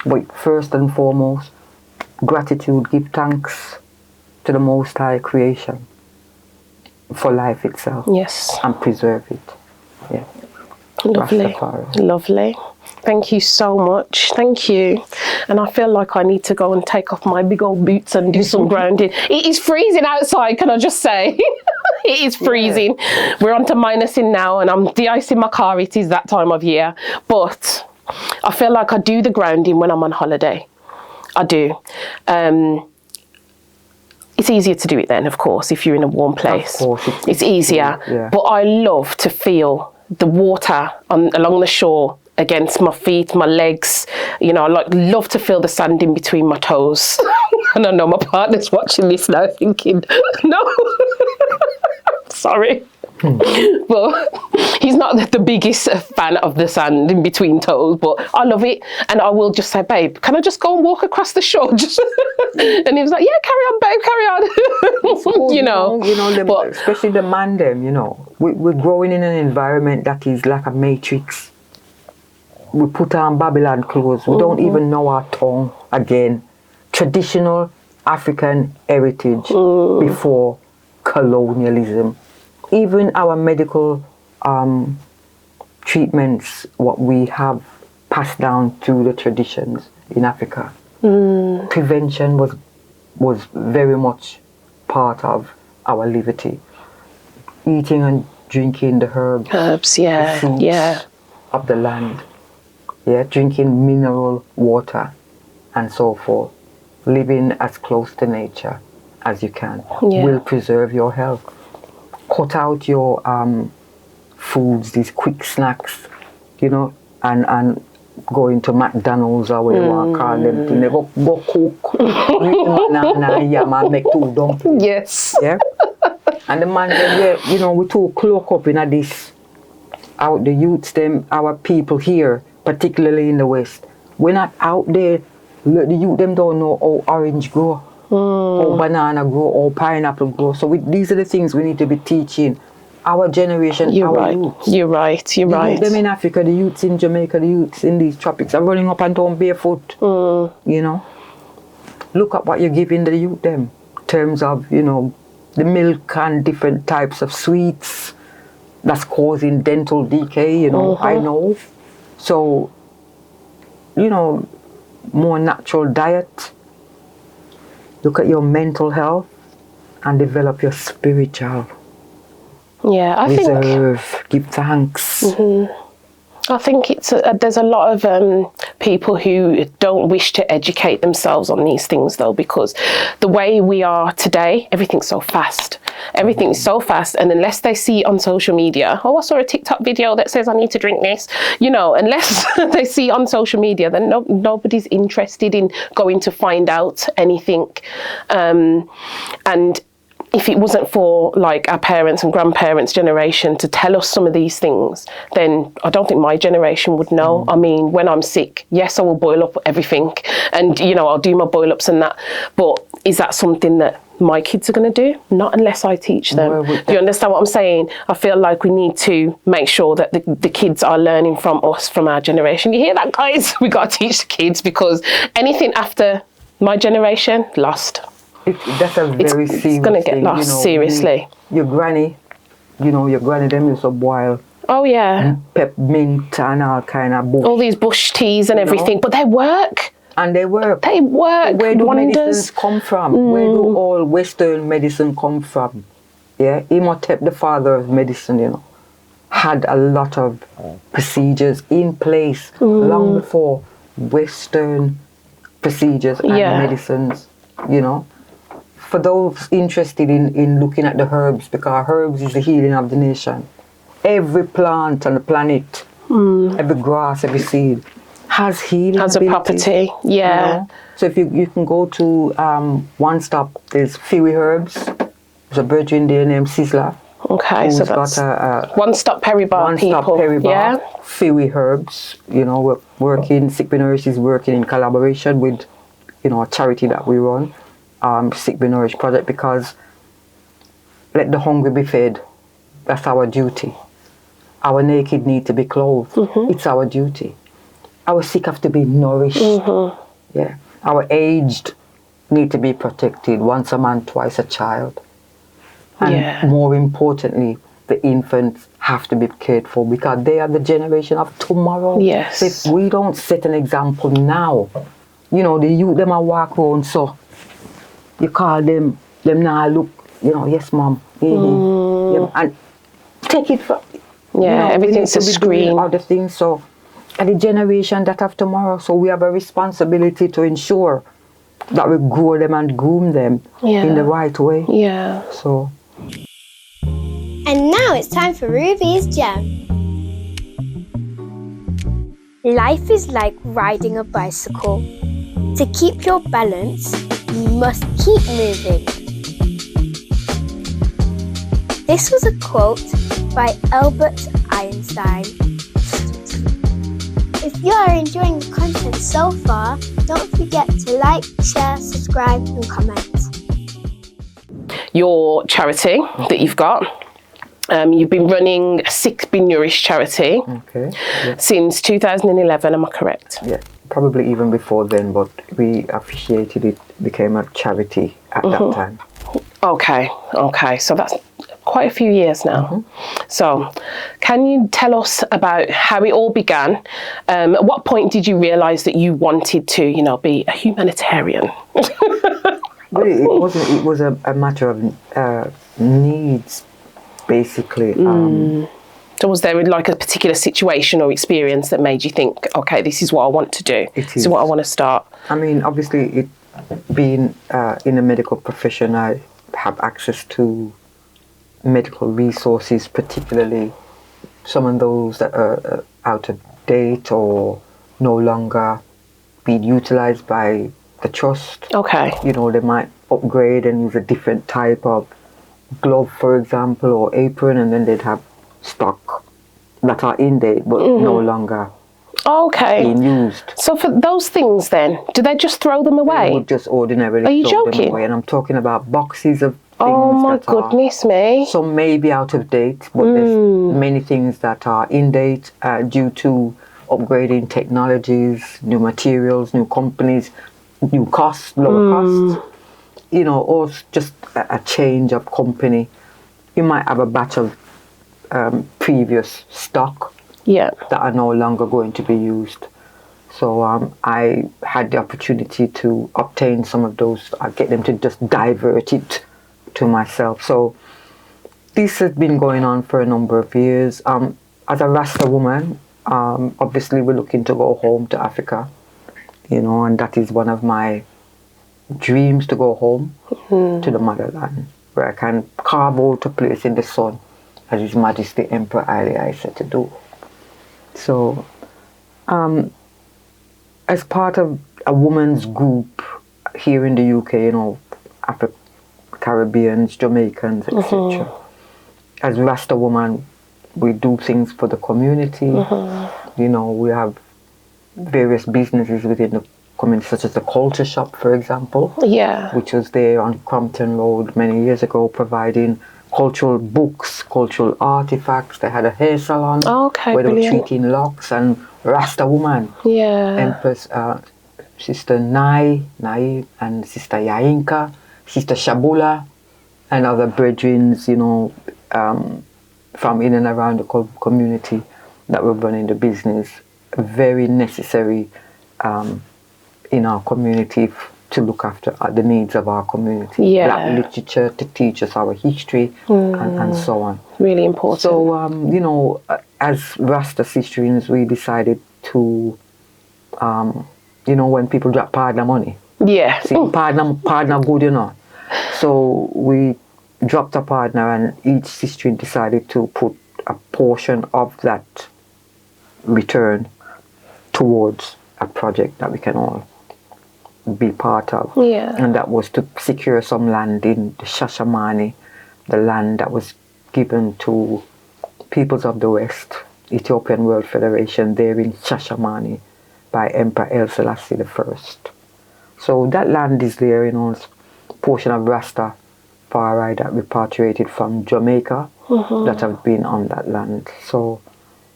But first and foremost, gratitude, give thanks to the Most High creation for life itself. Yes. And preserve it. Yeah. Lovely. Rastafari. Lovely. Thank you so much. Thank you. And I feel like I need to go and take off my big old boots and do some grounding. It is freezing outside, can I just say? It is freezing. Yeah. We're on to minusing now, and I'm de-icing my car. It is that time of year. But I feel like I do the grounding when I'm on holiday. I do. It's easier to do it then, of course, if you're in a warm place. Of course, it's easier. Yeah. But I love to feel the water along the shore against my feet, my legs. You know, I love to feel the sand in between my toes. And I know my partner's watching this now thinking, no, sorry. But he's not the biggest fan of the sand in between toes, but I love it. And I will just say, babe, can I just go and walk across the shore? And he was like, yeah, carry on, babe, carry on. So, you know, but, especially the man them, you know, we're growing in an environment that is like a matrix. We put on Babylon clothes. We don't even know our tongue again. Traditional African heritage before colonialism. Even our medical treatments, what we have passed down through the traditions in Africa. Prevention was very much part of our liberty. Eating and drinking the herbs. Yeah, the fruits of the land. Yeah, drinking mineral water and so forth. Living as close to nature as you can will preserve your health. Cut out your foods, these quick snacks, you know, and go into McDonald's or whatever you want to call them. They go cook, banana, yam, and make two dumplings. Yes. Yeah. And the man them, you know, we too cloak up in this. Out the youths, them, our people here, particularly in the West, we're not out there. The youth them don't know how orange grow. Or banana grow, or pineapple grow. So these are the things we need to be teaching our generation, You're our right. youth. You're right. The youth them in Africa, the youths in Jamaica, the youths in these tropics are running up and down barefoot. You know, look at what you're giving the youth them in terms of, you know, the milk and different types of sweets that's causing dental decay. You know, I know. So, you know, more natural diet. Look at your mental health and develop your spiritual. Yeah, I Reserve, give thanks. I think it's there's a lot of people who don't wish to educate themselves on these things, though, because the way we are today, everything's so fast. Everything's so fast, and unless they see on social media, oh, I saw a TikTok video that says I need to drink this, you know, unless they see on social media, then nobody's interested in going to find out anything. And if it wasn't for like our parents and grandparents' generation to tell us some of these things, then I don't think my generation would know. I mean, when I'm sick, yes, I will boil up everything and, you know, I'll do my boil ups and that. But is that something that my kids are going to do? Not unless I teach them. Do you understand what I'm saying? I feel like we need to make sure that the kids are learning from us, from our generation. You hear that, guys? We got to teach the kids, because anything after my generation, lost. That's a very serious thing. It's going to get lost, you know, seriously. Your granny, you know, your granny them used to boil Oh, yeah. peppermint and all kind of bush. All these bush teas and everything, but they work. And they work. They work. Where do wonders. medicines come from? Where do all Western medicine come from? Yeah, Imhotep, the father of medicine, you know, had a lot of procedures in place long before Western procedures and medicines, you know. For those interested in looking at the herbs, because herbs is the healing of the nation. Every plant on the planet, every grass, every seed has healing Has a property, yeah. You know? So if you can go to One Stop, there's Fiwi Herbs. There's a virgin there named Sizzler. Okay, so that's got a One Stop Peribar people. One Stop Peribar, yeah. Fiwi Herbs. You know, we're working, Sick Be Nourished is working in collaboration with, you know, a charity that we run. Sick Be Nourished project, because let the hungry be fed. That's our duty. Our naked need to be clothed. It's our duty. Our sick have to be nourished. Yeah. Our aged need to be protected. Once a man, twice a child. And more importantly, the infants have to be cared for because they are the generation of tomorrow. Yes. If we don't set an example now, you know, the youth, them are walk around, so you call them now look, you know, yes, mom. Yeah, and take it from, you know, everything's a screen. Other things, so, and the generation that have tomorrow, so we have a responsibility to ensure that we grow them and groom them in the right way. Yeah. So. And now it's time for Ruby's Gem. Life is like riding a bicycle. To keep your balance, you must keep moving. This was a quote by Albert Einstein. If you are enjoying the content so far, don't forget to like, share, subscribe and comment. Your charity that you've got, you've been running Sick Be Nourished charity since 2011, am I correct? Yeah, probably even before then, but we officiated it, became a charity at that time. Okay, so that's quite a few years now. So can you tell us about how it all began? At what point did you realise that you wanted to, you know, be a humanitarian? Well, it wasn't. It was a matter of needs, basically. So was there like a particular situation or experience that made you think, okay, this is what I want to do. This is what I want to start. I mean, obviously, being in the medical profession, I have access to medical resources, particularly some of those that are out of date or no longer being utilised by the trust. Okay. You know, they might upgrade and use a different type of glove, for example, or apron, and then they'd have stock that are in date but no longer being used. So for those things then, do they just throw them away? They would just ordinarily throw them away. And I'm talking about boxes of things. Oh my goodness me. Some may be out of date, but there's many things that are in date due to upgrading technologies, new materials, new companies, new costs, lower costs, you know, or just a change of company. You might have a batch of previous stock that are no longer going to be used. So I had the opportunity to obtain some of those, get them to just divert it to myself. So this has been going on for a number of years. As a Rasta woman, obviously we're looking to go home to Africa. You know, and that is one of my dreams, to go home to the motherland, where I can carve out a place in the sun, as His Majesty Emperor I said to do. So, as part of a women's group here in the UK, you know, Caribbeans, Jamaicans, etc. As Rasta woman, we do things for the community. You know, we have various businesses within the community, such as the Culture Shop, for example, which was there on Crompton Road many years ago, providing cultural books, cultural artifacts. They had a hair salon where they were treating locks, and Rasta woman, Empress, Sister Nai, and Sister Yainka, Sister Shabula, and other brethren, you know, from in and around the community that were running the business. Very necessary in our community to look after the needs of our community. Black literature to teach us our history and so on. Really important. So, you know, as Rasta Sisterians, we decided to, you know, when people drop partner money. See, partner good, you know. So we dropped a partner, and each Sisterian decided to put a portion of that return towards a project that we can all be part of. And that was to secure some land in the Shashamane, the land that was given to peoples of the West, Ethiopian World Federation, there in Shashamane by Emperor Haile Selassie I. So that land is there, you know, it's a portion of Rastafari that repatriated from Jamaica that have been on that land. So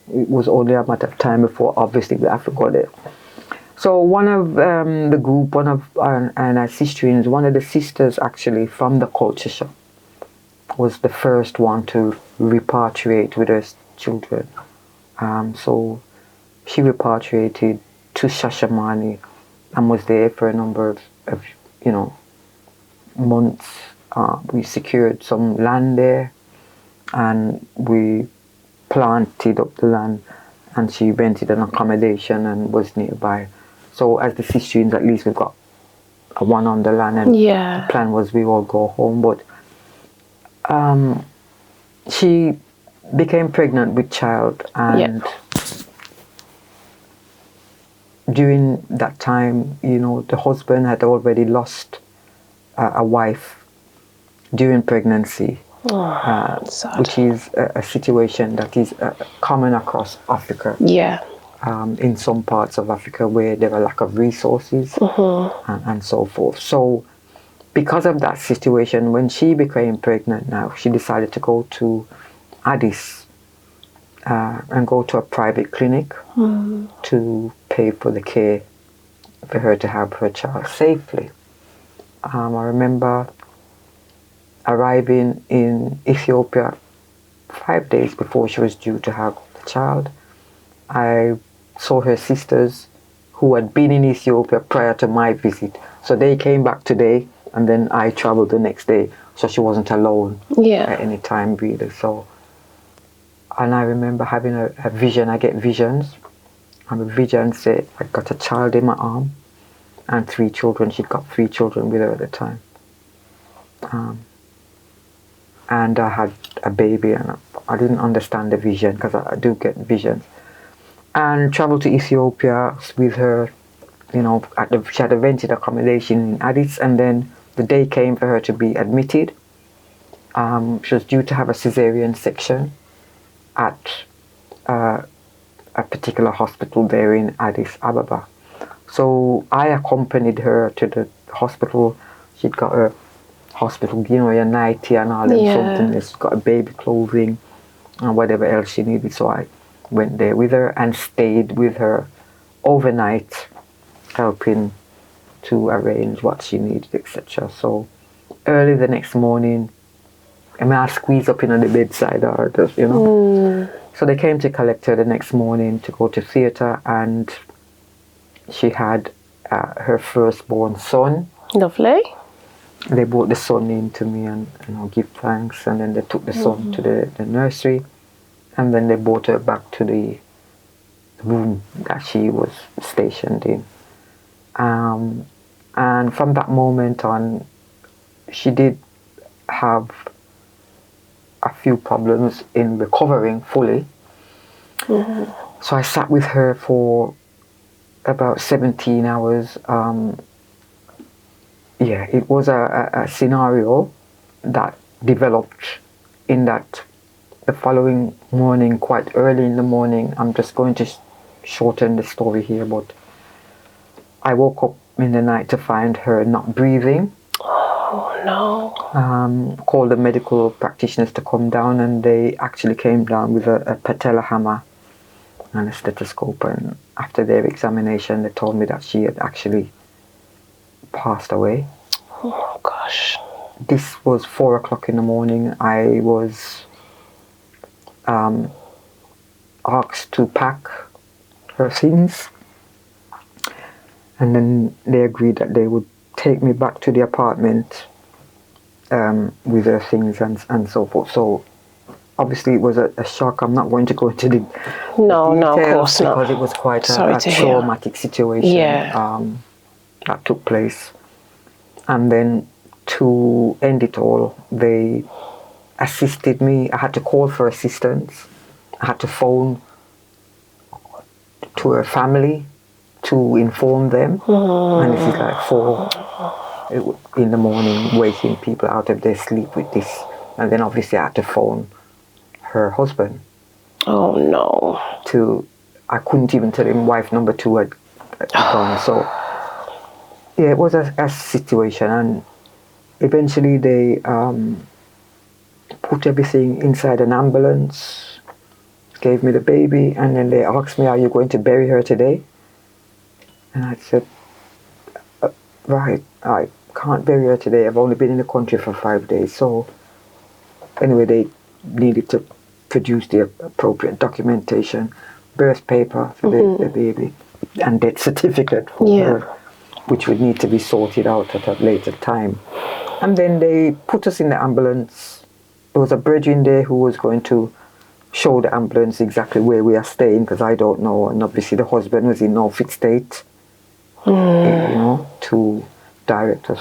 it was only a matter of time before obviously we have to go there. So one of the group, one of our sisters, one of the sisters actually from the culture shock was the first one to repatriate with her children. So she repatriated to Shashamane and was there for a number of months. We secured some land there and we planted up the land, and she rented an accommodation and was nearby. So as the sisters, at least we've got one on the land, and the plan was we all go home. But she became pregnant with child, and during that time, the husband had already lost a wife during pregnancy, which is a situation that is common across Africa. In some parts of Africa where there are lack of resources and so forth. So because of that situation, when she became pregnant now, she decided to go to Addis and go to a private clinic to pay for the care for her to have her child safely. I remember arriving in Ethiopia 5 days before she was due to have the child. I saw her sisters who had been in Ethiopia prior to my visit. So they came back today, and then I traveled the next day. So she wasn't alone at any time really. So, and I remember having a vision. I get visions. And the vision said, I got a child in my arm and 3 children. She'd got 3 children with her at the time. And I had a baby, and I didn't understand the vision because I do get visions. And traveled to Ethiopia with her, she had a rented accommodation in Addis, and then the day came for her to be admitted. She was due to have a cesarean section at a particular hospital there in Addis Ababa. So I accompanied her to the hospital. She'd got her hospital, your nightie and all them something. She's got a baby clothing and whatever else she needed. So I went there with her and stayed with her overnight, helping to arrange what she needed, etc. So early the next morning, I squeezed up in on the bedside or just, So they came to collect her the next morning to go to theatre, and she had her firstborn son. Lovely. They brought the son in to me and give thanks, and then they took the son to the nursery, and then they brought her back to the room that she was stationed in. And from that moment on, she did have a few problems in recovering fully. So I sat with her for about 17 hours. It was a scenario that developed in that the following morning, quite early in the morning, I'm just going to shorten the story here, but I woke up in the night to find her not breathing. Oh no. Called the medical practitioners to come down, and they actually came down with a patella hammer and a stethoscope, and after their examination they told me that she had actually passed away. Oh gosh. This was 4 o'clock in the morning. I was asked to pack her things, and then they agreed that they would take me back to the apartment with her things and so forth. So obviously it was a shock. I'm not going to go into the details, of course not, because it was quite a traumatic situation that took place. And then to end it all, they assisted me. I had to call for assistance. I had to phone to her family to inform them. And this is like 4 in the morning, waking people out of their sleep with this. And then obviously I had to phone her husband. Oh no. I couldn't even tell him wife number 2 had gone. So yeah, it was a situation, and eventually they put everything inside an ambulance, gave me the baby, and then they asked me, are you going to bury her today? And I said, right, I can't bury her today. I've only been in the country for 5 days. So anyway, they needed to produce the appropriate documentation, birth paper for the baby, and death certificate for her, which would need to be sorted out at a later time. And then they put us in the ambulance. There was a brethren there who was going to show the ambulance exactly where we are staying, because I don't know, and obviously the husband was in no fit state, you know, to direct us.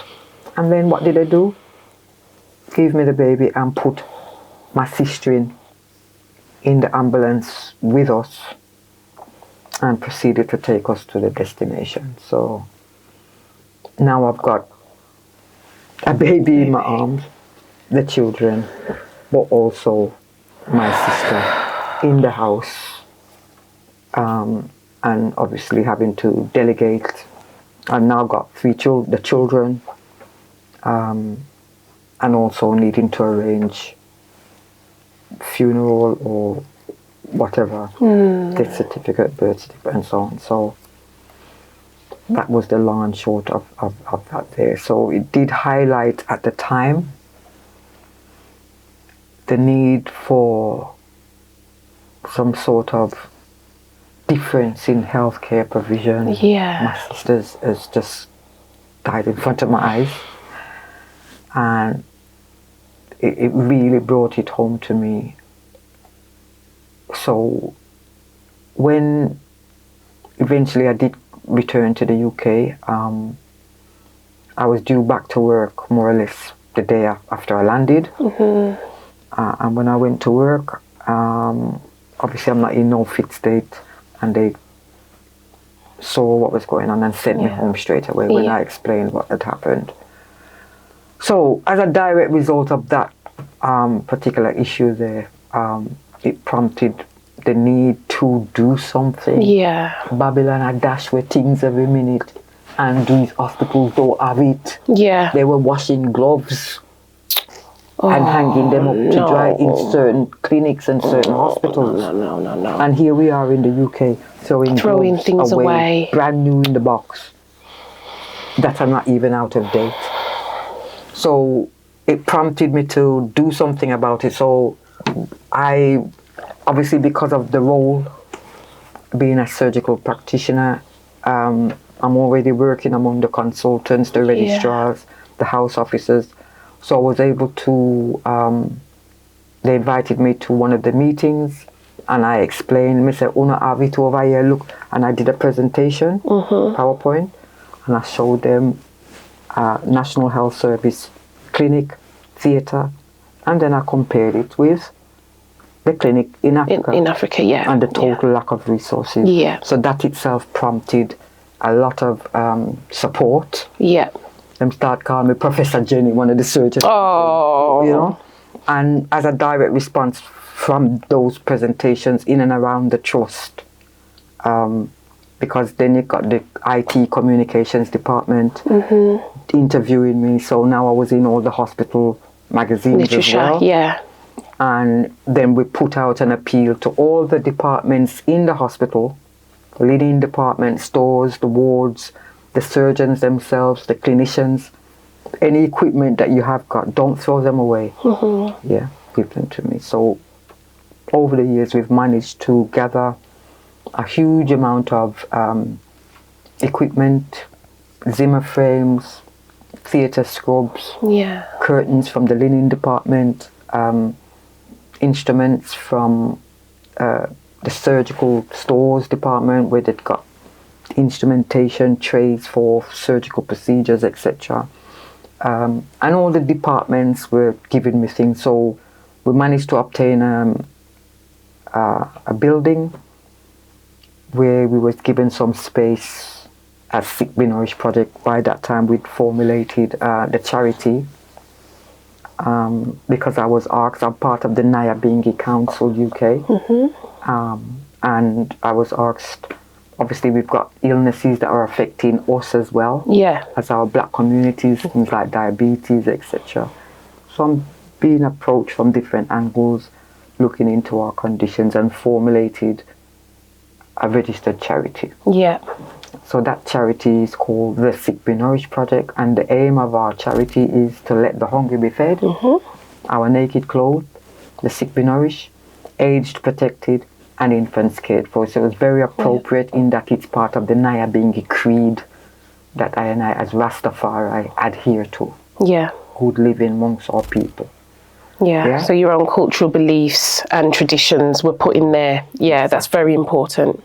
And then what did they do? Give me the baby and put my sister in the ambulance with us and proceeded to take us to the destination. So now I've got a baby in my arms, the children, but also my sister in the house, and obviously having to delegate. I've now got the children, and also needing to arrange funeral or whatever, death certificate, birth certificate, and so on. So that was the long and short of that there. So it did highlight at the time the need for some sort of difference in healthcare provision. My sister has just died in front of my eyes, and it really brought it home to me. So when eventually I did return to the UK, I was due back to work more or less the day after I landed. And when I went to work, obviously I'm not in no fit state, and they saw what was going on and sent me home straight away when I explained what had happened. So as a direct result of that particular issue there, it prompted the need to do something. Babylon are dash with things every minute, and these hospitals don't have it. They were washing gloves and hanging them up to dry in certain clinics and certain hospitals. And here we are in the UK throwing things away, brand new in the box, that are not even out of date. So it prompted me to do something about it. So I, obviously because of the role, being a surgical practitioner, I'm already working among the consultants, the registrars, the house officers. So I was able to, they invited me to one of the meetings, and I explained, I said, Una have it over here, look, and I did a presentation, PowerPoint, and I showed them National Health Service clinic, theatre, and then I compared it with the clinic in Africa. In Africa, and the total lack of resources. So that itself prompted a lot of support. Them start calling me Professor Jenny, one of the surgeons. You know, and as a direct response from those presentations in and around the trust, because then you got the IT communications department interviewing me. So now I was in all the hospital magazines as well. And then we put out an appeal to all the departments in the hospital, the leading department, stores, the wards, the surgeons themselves, the clinicians, any equipment that you have got, don't throw them away. Give them to me. So over the years, we've managed to gather a huge amount of equipment, Zimmer frames, theatre scrubs, curtains from the linen department, instruments from the surgical stores department, where they've got instrumentation trays for surgical procedures, etc. And all the departments were giving me things. So we managed to obtain a building where we were given some space at Sick Be Nourished project. By that time we'd formulated the charity, because I was asked, I'm part of the Nyabingi Council UK, and I was asked, obviously we've got illnesses that are affecting us as well, as our black communities, things like diabetes, etc. So I'm been approached from different angles, looking into our conditions, and formulated a registered charity. Yeah. So that charity is called the Sick Be Nourished Project, and the aim of our charity is to let the hungry be fed, our naked clothed, the sick be nourished, aged protected, and infants cared for. So it's very appropriate in that it's part of the Nyabingi creed that I and I as Rastafari adhere to. Yeah. Good living amongst our people. Yeah. So your own cultural beliefs and traditions were put in there. Yeah, that's very important.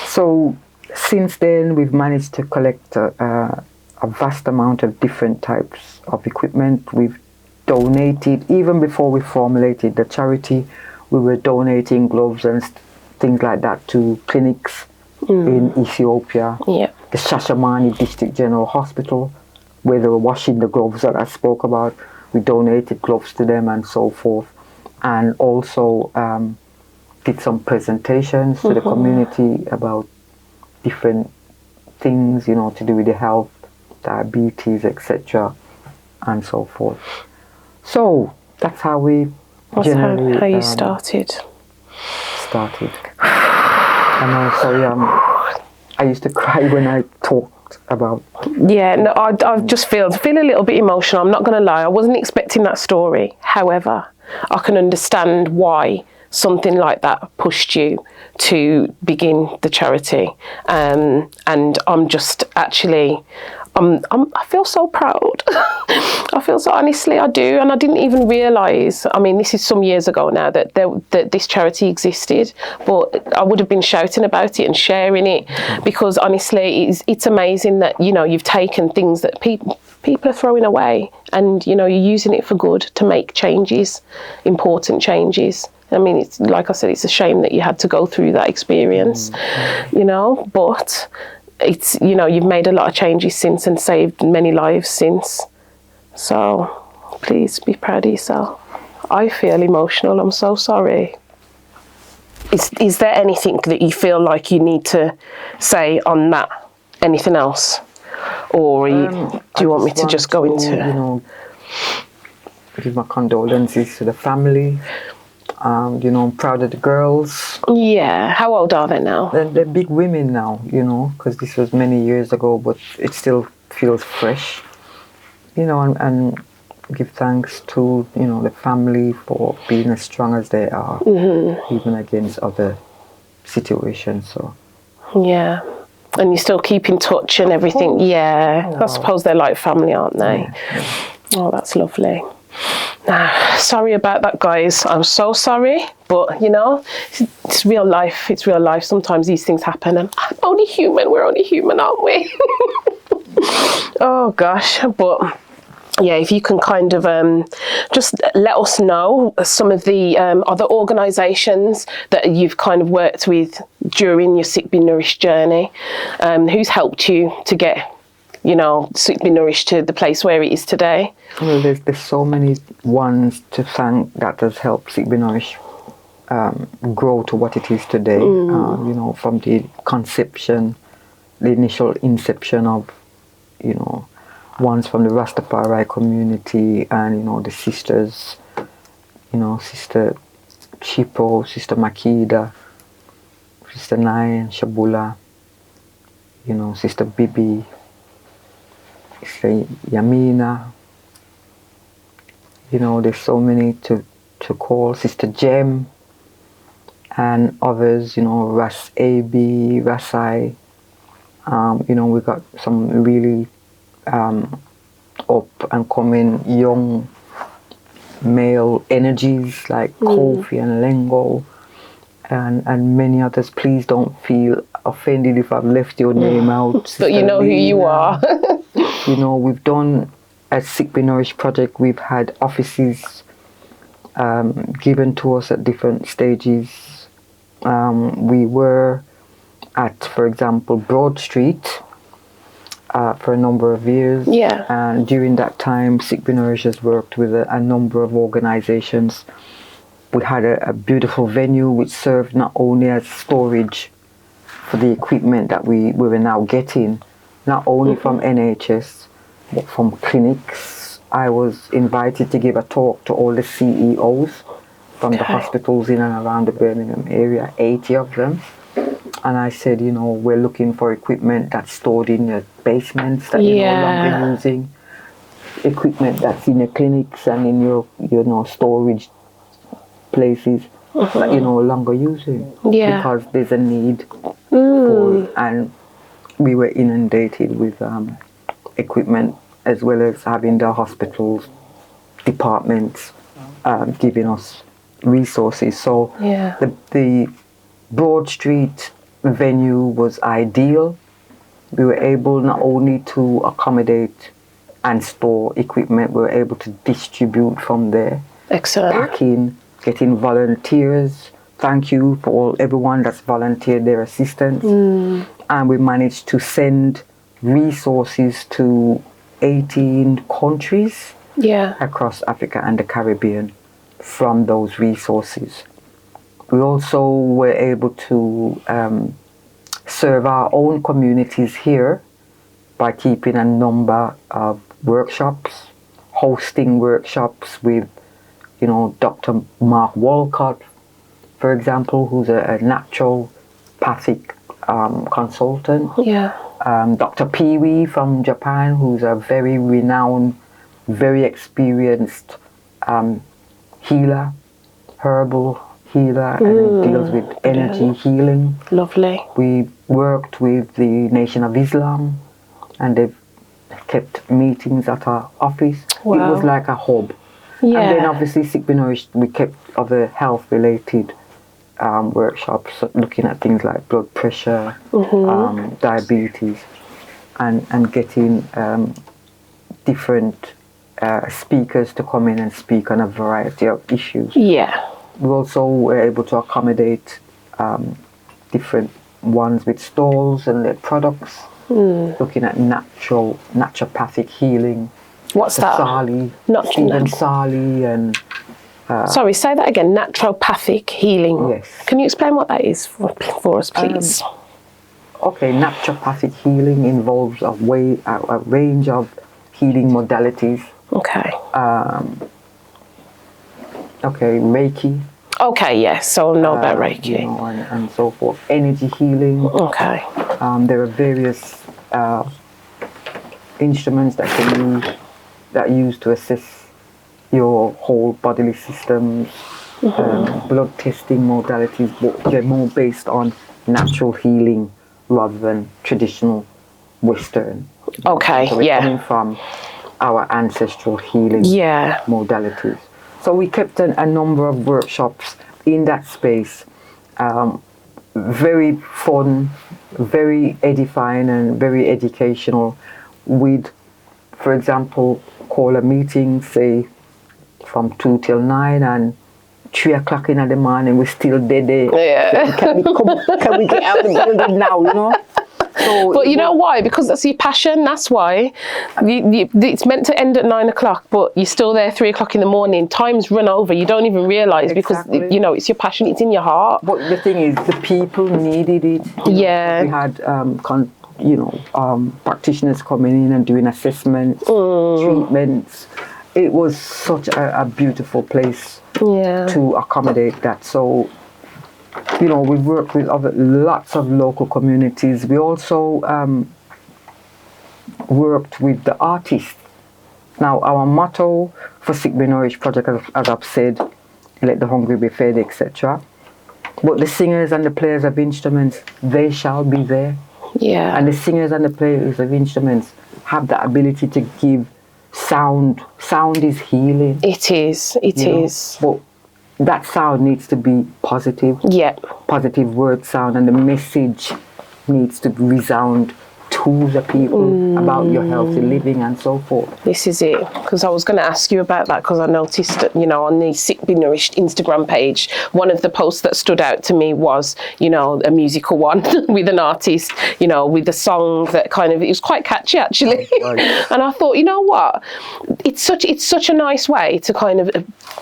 So since then, we've managed to collect a vast amount of different types of equipment. We've donated, even before we formulated the charity, we were donating gloves and things like that to clinics in Ethiopia, the Shashamane District General Hospital, where they were washing the gloves that I spoke about. We donated gloves to them and so forth, and also did some presentations to the community about different things, you know, to do with the health, diabetes, etc., and so forth. So that's how we generally how you started. And also, I used to cry when I talked about. Yeah, no, I just feel a little bit emotional. I'm not going to lie. I wasn't expecting that story. However, I can understand why something like that pushed you to begin the charity. And I'm just actually, I feel so proud. I feel so, honestly, I do. And I didn't even realise, I mean, this is some years ago now, that this charity existed, but I would have been shouting about it and sharing it, because honestly, it's amazing that, you know, you've taken things that people are throwing away, and, you know, you're using it for good to make changes, important changes. I mean, it's like I said, it's a shame that you had to go through that experience, you know, but it's, you know, you've made a lot of changes since and saved many lives since. So please be proud of yourself. I feel emotional. I'm so sorry. Is there anything that you feel like you need to say on that? Anything else? Or do you want me to just go into... You know, give my condolences to the family. You know, I'm proud of the girls. Yeah. How old are they now? They're big women now, you know, because this was many years ago, but it still feels fresh. You know, and give thanks to, you know, the family for being as strong as they are, even against other situations. So. Yeah. And you still keep in touch and everything. Yeah. Oh, wow. I suppose they're like family, aren't they? Yeah. Oh, that's lovely. Sorry about that, guys. I'm so sorry, but you know, it's real life. It's real life. Sometimes these things happen, and I'm only human. We're only human, aren't we? Oh gosh, but yeah, if you can kind of just let us know some of the other organisations that you've kind of worked with during your Sick Be Nourished journey, who's helped you to get, you know, Sick Be Nourished to the place where it is today. Well, there's so many ones to thank that has helped Sick Be Nourished grow to what it is today. You know, from the conception, the initial inception of, you know, ones from the Rastafari community, and, you know, the sisters, you know, Sister Chipo, Sister Makida, Sister Nai, Shabula, you know, Sister Bibi, Sister Yamina, you know, there's so many to call, Sister Jem, and others, you know, Ras AB, Rasai, you know, we got some really up and coming young male energies like Kofi and Lengo, and many others. Please don't feel offended if I've left your name out. But you know who you are. You know, we've done a Sick Be Nourished project. We've had offices given to us at different stages. We were at, for example, Broad Street for a number of years. Yeah. And during that time, Sick Be Nourished has worked with a number of organizations. We had a beautiful venue which served not only as storage for the equipment that we were now getting, not only from NHS, but from clinics, I was invited to give a talk to all the CEOs from the hospitals in and around the Birmingham area, 80 of them. And I said, you know, we're looking for equipment that's stored in your basements that you're no longer using, equipment that's in your clinics and in your, you know, storage places that you're no longer using. Because there's a need for it. And we were inundated with equipment, as well as having the hospitals, departments giving us resources. So the Broad Street venue was ideal. We were able not only to accommodate and store equipment, we were able to distribute from there. Excellent. Packing, getting volunteers. Thank you for everyone that's volunteered their assistance. And we managed to send resources to 18 countries across Africa and the Caribbean from those resources. We also were able to serve our own communities here by keeping a number of workshops, hosting workshops with, you know, Dr. Mark Walcott, for example, who's a naturopathic consultant. Dr. Pee-wee from Japan, who's a very renowned, very experienced healer, herbal healer, and deals with energy healing. Lovely. We worked with the Nation of Islam, and they've kept meetings at our office. It was like a hub. And then obviously Sick Be Nourished, we kept other health-related workshops looking at things like blood pressure, diabetes, and getting different speakers to come in and speak on a variety of issues. We also were able to accommodate different ones with stalls and their products, looking at naturopathic healing. What's that? Sali, Stephen Sali, and sorry, say that again. Naturopathic healing. Yes. Can you explain what that is for us, please? Okay, naturopathic healing involves a range of healing modalities. Okay. Reiki. Okay, yes. So I know about Reiki. You know, and so forth. Energy healing. Okay. There are various instruments that are used to assess your whole bodily systems. Blood testing modalities, but they're more based on natural healing rather than traditional Western. Okay, so we're coming from our ancestral healing modalities. So we kept a number of workshops in that space. Very fun, very edifying and very educational, with, for example, call a meeting, say, from 2 till 9, and 3 o'clock in the morning, we're still dead there. Can we get out of the building now, you know? So but you know why? Because that's your passion. That's why. It's meant to end at 9 o'clock, but you're still there 3 o'clock in the morning. Time's run over. You don't even realise because, you know, it's your passion. It's in your heart. But the thing is, the people needed it. We had, practitioners coming in and doing assessments, treatments. It was such a beautiful place to accommodate that. So, you know, we work with lots of local communities. We also worked with the artists. Now, our motto for Sick Be Nourished project, as I've said, let the hungry be fed, etc. But the singers and the players of instruments, they shall be there. Yeah. And the singers and the players of instruments have the ability to give sound. Sound is healing. It is. It is. But that sound needs to be positive. Yeah. Positive word sound, and the message needs to resound to the people about your healthy living and so forth. This is it, because I was going to ask you about that, because I noticed that, you know, on the Sick Be Nourished Instagram page, one of the posts that stood out to me was, you know, a musical one with an artist, you know, with a song that kind of, it was quite catchy actually. Right. And I thought, you know what, it's such a nice way to kind of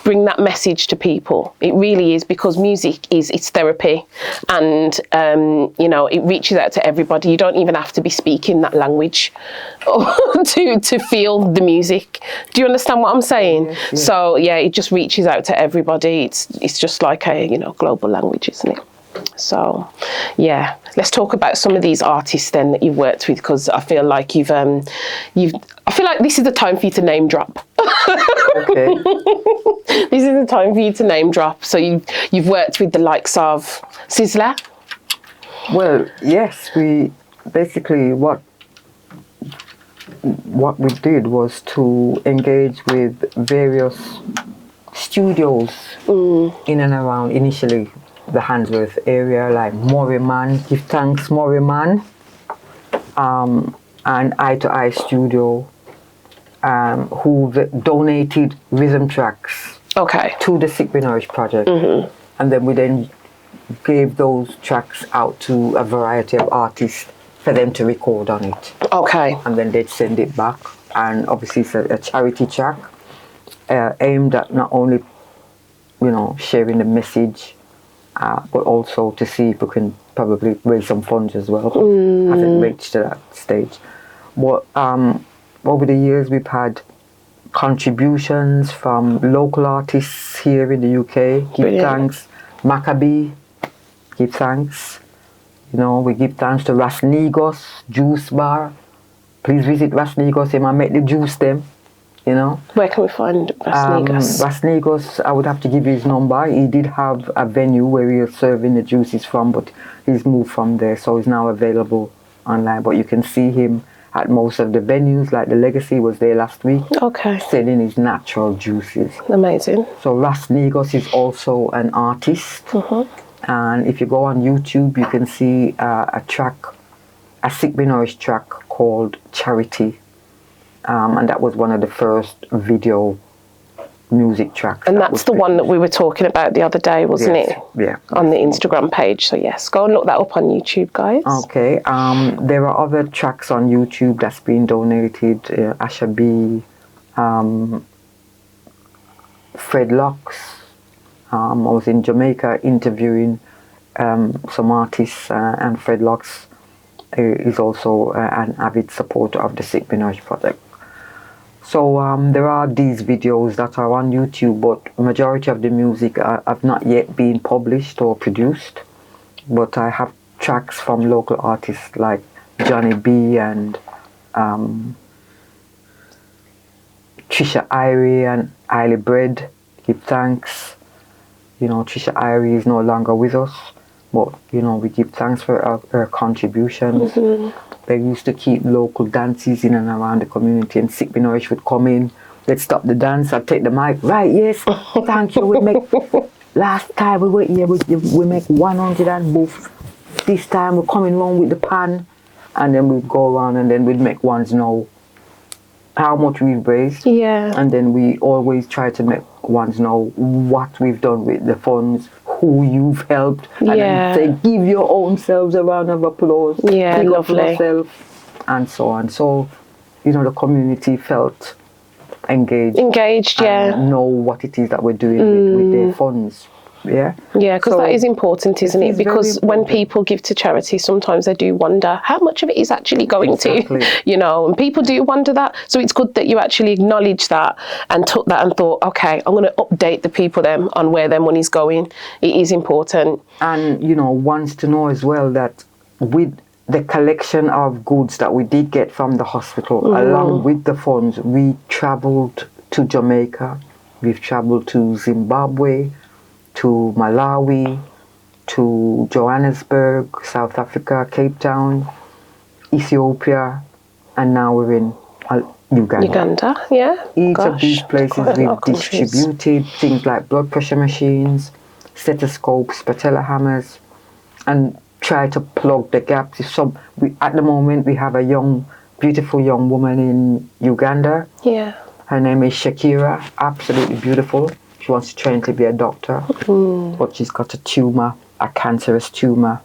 bring that message to people. It really is, because music it's therapy, and it reaches out to everybody. You don't even have to be speaking that language to feel the music. Do you understand what I'm saying? Yes. So it just reaches out to everybody. It's just like a global language, isn't it? So, let's talk about some of these artists then that you've worked with, because I feel like I feel like this is the time for you to name drop. Okay. This is the time for you to name drop. So you've worked with the likes of Sizzla. Well, yes, we basically what we did was to engage with various studios in and around initially the Handsworth area, like Morriman, Give Thanks Morriman, and Eye to Eye Studio, who donated rhythm tracks to the Sick Be Nourished project. And then we then gave those tracks out to a variety of artists for them to record on it. Okay. And then they'd send it back. And obviously it's a charity track aimed at not only, sharing the message, but also to see if we can probably raise some funds as well. Hasn't reached to that stage. But over the years, we've had contributions from local artists here in the UK. Give thanks. Maccabee, give thanks. We give thanks to Rasnigos Juice Bar. Please visit Rasnigos. I make the juice them. Where can we find Rasnigos? Rasnigos, I would have to give you his number. He did have a venue where he was serving the juices from, but he's moved from there, so he's now available online. But you can see him at most of the venues, like the Legacy was there last week. Okay. Selling his natural juices. Amazing. So Rasnigos is also an artist. And if you go on YouTube, you can see a Sick Be Nourished track called Charity. And that was one of the first video music tracks. And that's the one that we were talking about the other day, wasn't it? Yeah. On the Instagram page. So yes, go and look that up on YouTube, guys. Okay. There are other tracks on YouTube that's been donated. Asha B, Fred Locks. I was in Jamaica interviewing some artists, and Fred Locks is also an avid supporter of the Sick Be Nourished project. So there are these videos that are on YouTube, but majority of the music have not yet been published or produced. But I have tracks from local artists like Johnny B and Trisha Irie and Eiley Bread. Give thanks. Trisha Irie is no longer with us, but we give thanks for her contributions. They used to keep local dances in and around the community, and Sick Be Nourished would come in. They'd stop the dance. I'd take the mic. Right, yes, thank you. Last time we were here, we make 100 and booth. This time we're coming around with the pan, and then we'd go around and then we'd make ones know how much we've raised. Yeah. And then we always try to make ones know what we've done with the funds, who you've helped, and then say, give your own selves a round of applause. Yeah, Pick lovely. up yourself, and so on. So, the community felt engaged. And know what it is that we're doing with their funds. Yeah. Yeah, because that is important, isn't it? is Because very when important. people give to charity, sometimes they do wonder how much of it is actually going Exactly. to, and people do wonder that. So it's good that you actually acknowledge that and took that and thought, okay, I'm going to update the people then on where their money's going. It is important. And, wants to know as well that with the collection of goods that we did get from the hospital, along with the funds, we travelled to Jamaica, we've travelled to Zimbabwe, to Malawi, to Johannesburg, South Africa, Cape Town, Ethiopia, and now we're in Uganda. Yeah. Each of these places we've distributed things like blood pressure machines, stethoscopes, patella hammers, and try to plug the gaps. At the moment we have a beautiful young woman in Uganda. Yeah. Her name is Shakira, absolutely beautiful. She wants to train to be a doctor, but she's got a cancerous tumor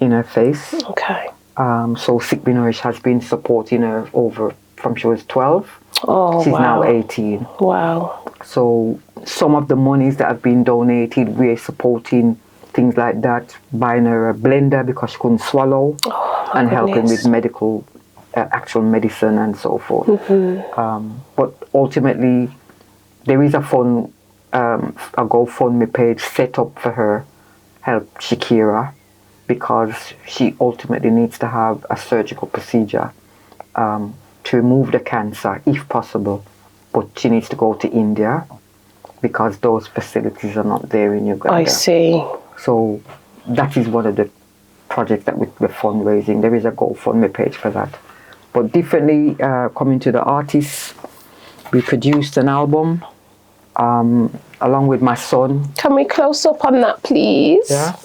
in her face. Okay. So Sick Be Nourished has been supporting her from she was 12. Oh, She's wow. now 18. Wow. So some of the monies that have been donated, we're supporting things like that, buying her a blender because she couldn't swallow, and helping goodness. with medical, actual medicine and so forth. But ultimately, there is a fund, a GoFundMe page set up for her, help Shakira, because she ultimately needs to have a surgical procedure to remove the cancer, if possible. But she needs to go to India because those facilities are not there in Uganda. I see. So that is one of the projects that we're fundraising. There is a GoFundMe page for that. But differently, coming to the artists, we produced an album along with my son. Can we close up on that, please? Yeah,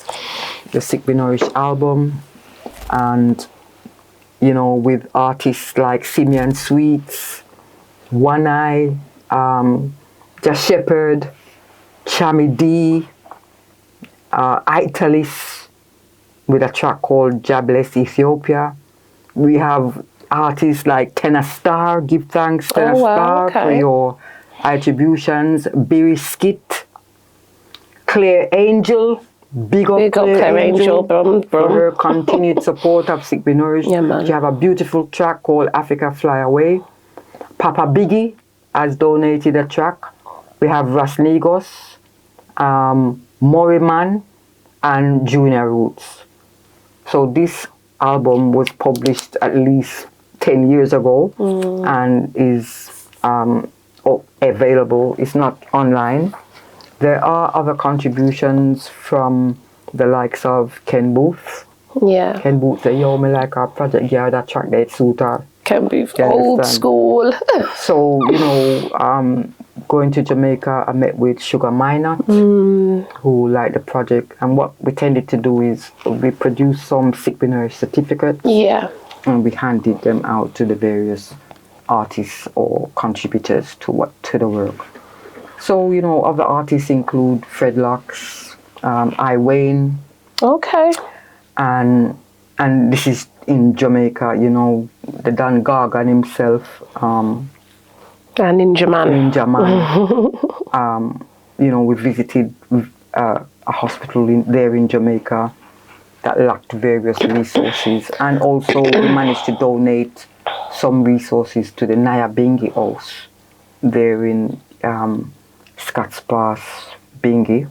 the Sick Be Nourished album, and you know, with artists like Simeon Sweets, One Eye, Just Shepherd, Chami D, Italis, with a track called Jobless Ethiopia. We have artists like Tenor Star, give thanks Tenor Star for your attributions, Berry Skit, Claire Angel, big up Claire Angel for her continued support of Sick Be Nourished. Yeah, man. She have a beautiful track called Africa Fly Away. Papa Biggie has donated a track. We have Rasnigos, Moriman, and Junior Roots. So this album was published at least 10 years ago and is available. It's not online. There are other contributions from the likes of Ken Booth. Yeah. Ken Booth said, yo, me like our project, yeah, that track that suit her. Ken Booth, You old understand? school. So, you know, going to Jamaica, I met with Sugar Minot, who liked the project. And what we tended to do is we produced some Sick Be Nourished certificates Yeah. and we handed them out to the various artists or contributors to the work. So, you know, other artists include Fred Locks, I Wayne, Okay. and this is in Jamaica, you know, the Dan Gargan himself, And Ninja Man. Ninja Man. You know, we visited a hospital there in Jamaica that lacked various resources, and also we managed to donate some resources to the Nyabingi House there in Scotts Pass, Bingi,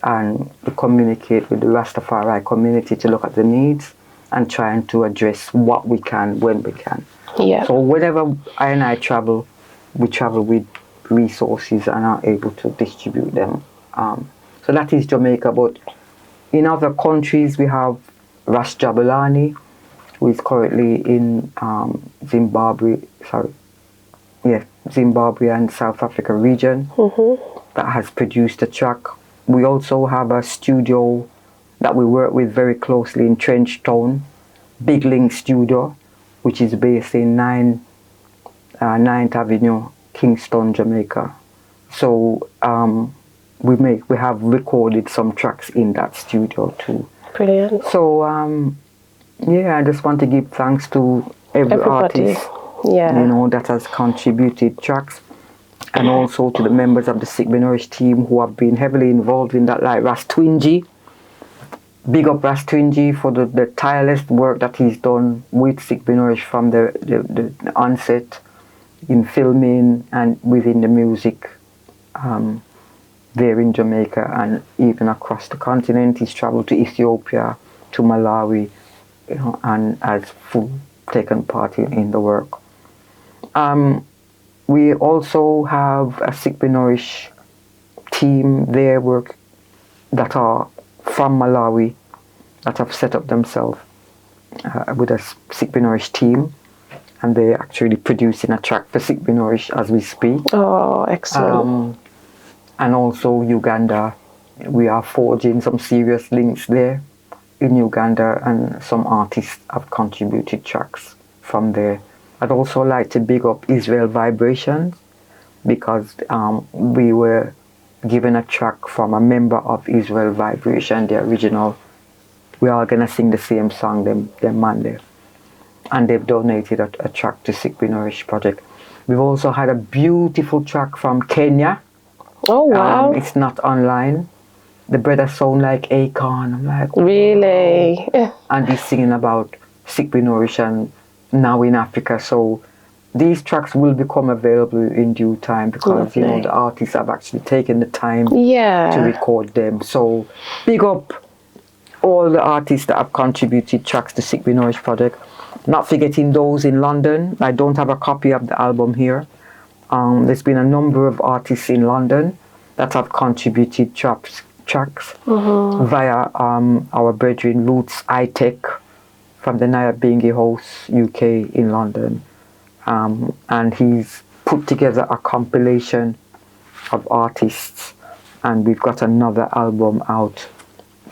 and we communicate with the Rastafari community to look at the needs and trying to address what we can when we can. Yeah. So whenever I travel, we travel with resources and are able to distribute them. So that is Jamaica, but in other countries we have Ras Jabulani, who is currently in Zimbabwe and South Africa region, that has produced a track. We also have a studio that we work with very closely in Trenchtown, Big Link Studio, which is based in 9th Avenue, Kingston, Jamaica. So we have recorded some tracks in that studio too. Brilliant. So I just want to give thanks to everybody. Artist, Yeah. you know, that has contributed tracks, and also to the members of the Sick Be Nourished team who have been heavily involved in that, like Ras Twingy. Big up Ras Twingy for the tireless work that he's done with Sick Be Nourished from the onset, in filming and within the music there in Jamaica and even across the continent. He's traveled to Ethiopia, to Malawi, you know, and has taken part in the work. We also have a Sick Be Nourished team there that are from Malawi that have set up themselves with a Sick Be Nourished team, and they're actually producing a track for Sick Be Nourished as we speak. Oh, excellent. And also Uganda, we are forging some serious links there in Uganda, and some artists have contributed tracks from there. I'd also like to big up Israel Vibrations, because we were given a track from a member of Israel Vibration, the original. We are gonna sing the same song, them Monday, and they've donated a track to Sick Be Nourished project. We've also had a beautiful track from Kenya. Oh, wow. It's not online. The brother sound like Akon. I'm like, Really? and he's singing about Sick Be Nourished and now in Africa. So these tracks will become available in due time because, you know, the artists have actually taken the time to record them. So big up all the artists that have contributed tracks to Sick Be Nourished project. Not forgetting those in London. I don't have a copy of the album here. There's been a number of artists in London that have contributed tracks via our brethren Roots iTech from the Nyabingi House UK in London. And he's put together a compilation of artists, and we've got another album out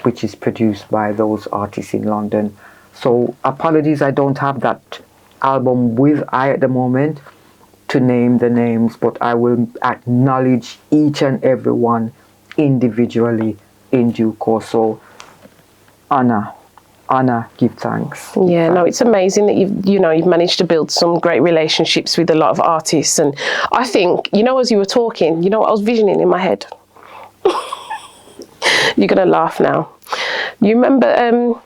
which is produced by those artists in London. So apologies, I don't have that album with I at the moment to name the names, but I will acknowledge each and every one individually in due course. So honor, give thanks. Yeah, no, it's amazing that you've managed to build some great relationships with a lot of artists. And I think, as you were talking, what I was visioning in my head? You're going to laugh now. You remember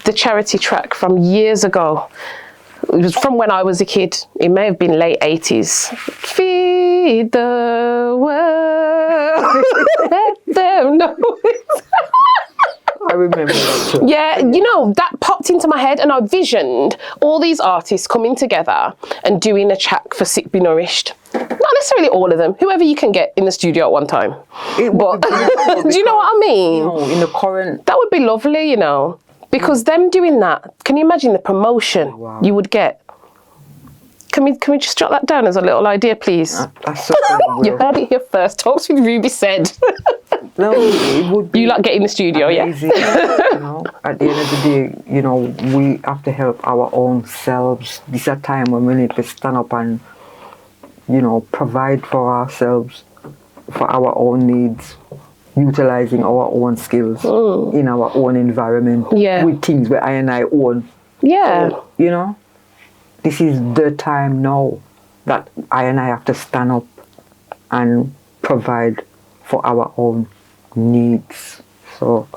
the charity track from years ago? It was from when I was a kid. It may have been late 80s. Feed the world. Let them know. I remember that too. Yeah, that popped into my head, and I visioned all these artists coming together and doing a track for Sick Be Nourished. Not necessarily all of them, whoever you can get in the studio at one time. But do you know what I mean? In the current... That would be lovely, because them doing that, can you imagine the promotion you would get? Can we just jot that down as a little idea, please? You heard it here first. Talks with Ruby said. No, it would be... You like get in the studio, amazing, At the end of the day, we have to help our own selves. This is a time when we need to stand up and, provide for ourselves, for our own needs, utilizing our own skills in our own environment with things where I and I own. Yeah. So, this is the time now that I and I have to stand up and provide for our own needs. So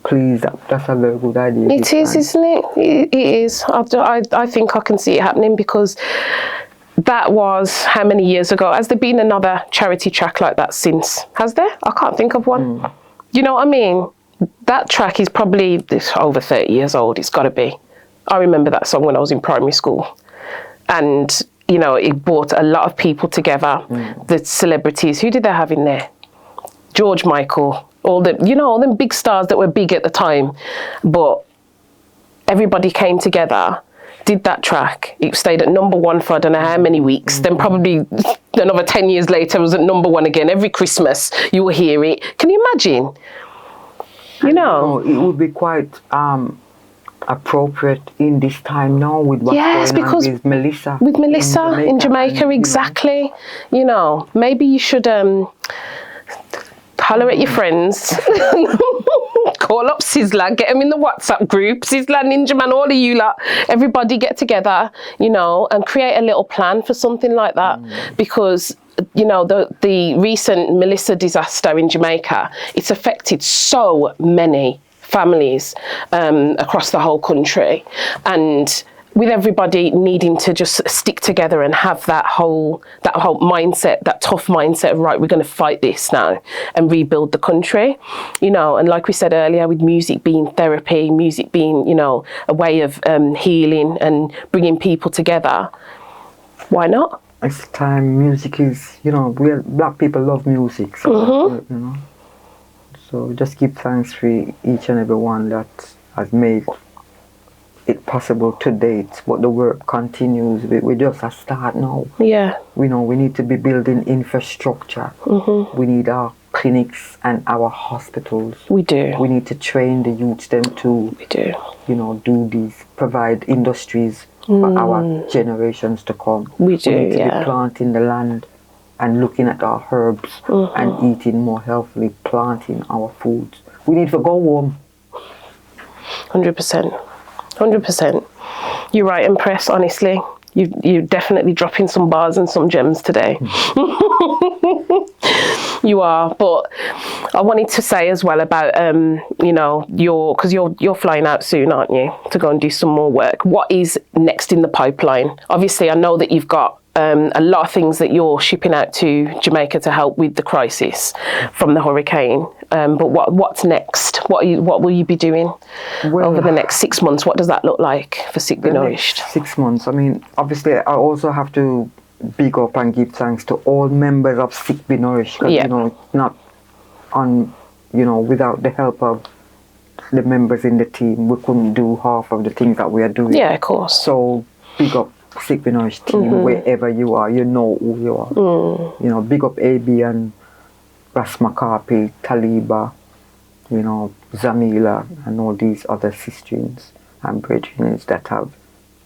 please, that's a very good idea. It is, isn't it? It is. I think I can see it happening, because that was how many years ago? Has there been another charity track like that since? Has there? I can't think of one. You know what I mean? That track is probably over 30 years old. It's got to be. I remember that song when I was in primary school. And, it brought a lot of people together. The celebrities. Who did they have in there? George Michael. All them big stars that were big at the time. But everybody came together, did that track. It stayed at number one for I don't know how many weeks. Then probably another 10 years later it was at number one again. Every Christmas you will hear it. Can you imagine? It would be quite appropriate in this time now with what's going on with Melissa. With Melissa in Jamaica, exactly. Maybe you should holler at your friends. Call up Sizzla, get them in the WhatsApp group. Sizzla, Ninja Man, all of you lot, everybody get together, and create a little plan for something like that. Because, the recent Melissa disaster in Jamaica, it's affected so many families across the whole country. And with everybody needing to just stick together and have that whole mindset, that tough mindset of, right, we're going to fight this now and rebuild the country, and like we said earlier, with music being therapy, music being, a way of healing and bringing people together, why not? It's time. Music is, black people love music, so, so just give thanks for each and every one that has made it possible to date, but the work continues. We just a start now. Yeah. We need to be building infrastructure. We need our clinics and our hospitals. We do. We need to train the youths them to, we do. Do these, provide industries for our generations to come. We do, We need to be planting the land and looking at our herbs and eating more healthily, planting our foods. We need to go home. 100%. 100%. You're right, Empress, honestly. You're definitely dropping some bars and some gems today. You are, but I wanted to say as well about because you're flying out soon, aren't you, to go and do some more work. What is next in the pipeline? Obviously, I know that you've got a lot of things that you're shipping out to Jamaica to help with the crisis from the hurricane. But what's next? What will you be doing over the next 6 months? What does that look like for Sick Be Nourished? 6 months. I mean, obviously, I also have to big up and give thanks to all members of Sick Be Nourished. Because, not on, without the help of the members in the team, we couldn't do half of the things that we are doing. Yeah, of course. So big up Sick Be Nourished team, wherever you are, you know who you are. Big up AB and Rasmakapi, Taliba, Zamila, and all these other sisters and brethren that have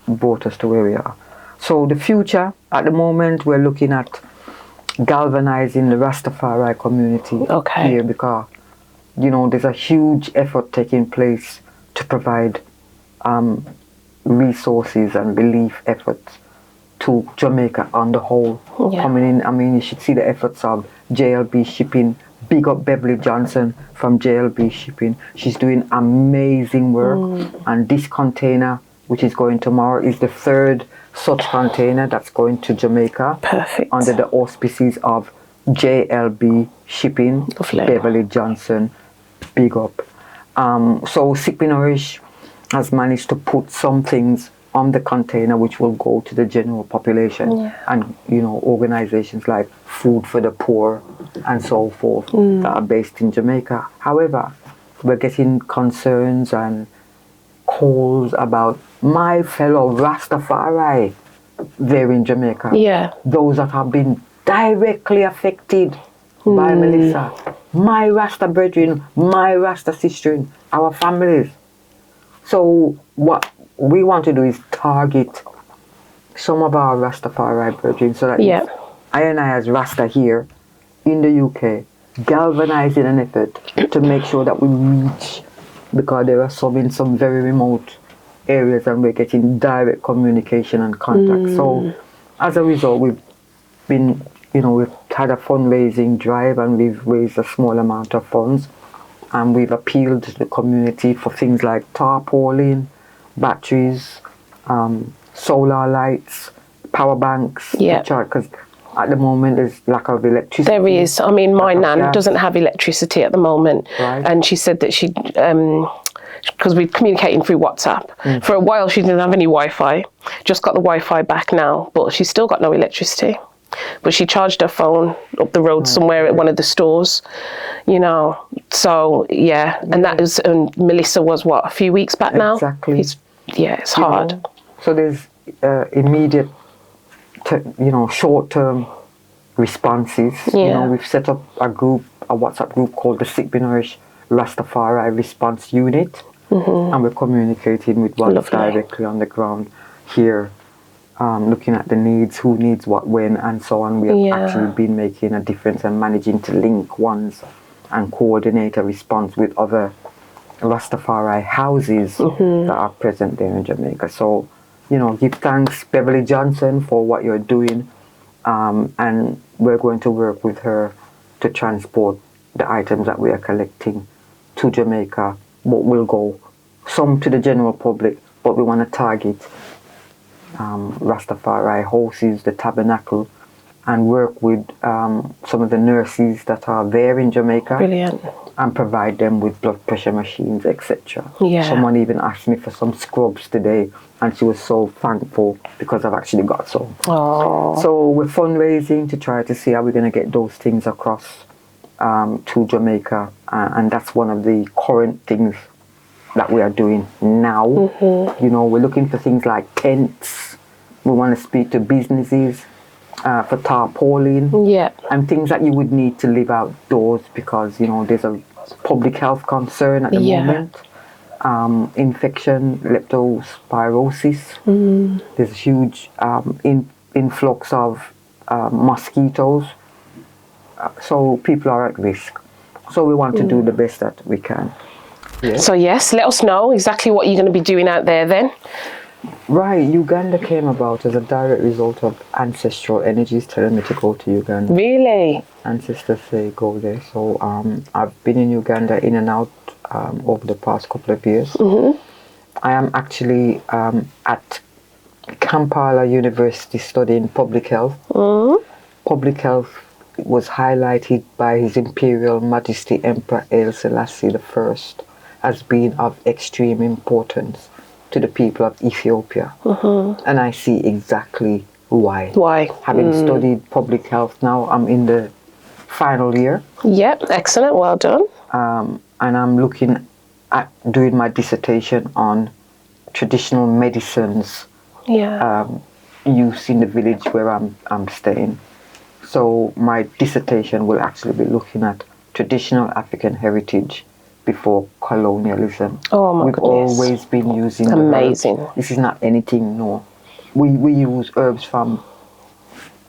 brought us to where we are. So the future, at the moment, we're looking at galvanizing the Rastafari community here, because, there's a huge effort taking place to provide resources and relief efforts to Jamaica on the whole. Coming in, I mean, you should see the efforts of JLB Shipping. Big up Beverly Johnson from JLB Shipping. She's doing amazing work. And this container, which is going tomorrow, is the third such container that's going to Jamaica. Perfect. Under the auspices of JLB Shipping. Lovely. Beverly Johnson. Big up. So Sick Be Nourished has managed to put some things on the container which will go to the general population, and organizations like Food for the Poor and so forth that are based in Jamaica. However, we're getting concerns and calls about my fellow Rastafari there in Jamaica. Yeah. Those that have been directly affected by Melissa. My Rasta brethren, my Rasta sister, our families. So what we want to do is target some of our Rastafari brethren, so that I and I as Rasta here in the UK, galvanizing an effort to make sure that we reach, because there are some in some very remote areas and we're getting direct communication and contact. So as a result, we've been, we've had a fundraising drive and we've raised a small amount of funds, and we've appealed to the community for things like tarpaulin, batteries, solar lights, power banks, because at the moment there's lack of electricity. There is. I mean, my nan doesn't have electricity at the moment, and she said that she, because we're communicating through WhatsApp. For a while she didn't have any Wi-Fi, just got the Wi-Fi back now, but she's still got no electricity. But she charged her phone up the road somewhere at one of the stores, so and that is, and Melissa was what, a few weeks back now? Exactly. It's hard. So there's immediate, short-term responses. We've set up a WhatsApp group called the Sick Be Nourished Rastafari Response Unit, and we're communicating with ones directly on the ground here, looking at the needs, who needs what, when, and so on. We have actually been making a difference and managing to link ones and coordinate a response with other Rastafari houses that are present there in Jamaica. So, give thanks, Beverly Johnson, for what you're doing, and we're going to work with her to transport the items that we are collecting to Jamaica, but will go some to the general public, but we want to target Rastafari houses, the tabernacle, and work with some of the nurses that are there in Jamaica. Brilliant. And provide them with blood pressure machines, etc. Someone even asked me for some scrubs today, and she was so thankful because I've actually got some. So we're fundraising to try to see how we're going to get those things across to Jamaica, and that's one of the current things that we are doing now. We're looking for things like tents. We want to speak to businesses for tarpaulin and things that you would need to live outdoors, because there's a public health concern at the moment. Infection, leptospirosis. There's a huge influx of mosquitoes, so people are at risk. So we want to do the best that we can. So yes, let us know exactly what you're going to be doing out there then. Right, Uganda came about as a direct result of ancestral energies telling me to go to Uganda. Really? Ancestors say go there. So I've been in Uganda in and out over the past couple of years. I am actually at Kampala University studying public health. Public health was highlighted by His Imperial Majesty Emperor Haile Selassie I as being of extreme importance to the people of Ethiopia. And I see exactly why. Why? Having studied public health now, I'm in the final year. Yep, excellent, well done. And I'm looking at doing my dissertation on traditional medicines Yeah. use in the village where I'm staying. So my dissertation will actually be looking at traditional African heritage before colonialism. Oh my We've goodness. always been using the Amazing. herbs. This is not anything new. We use herbs from,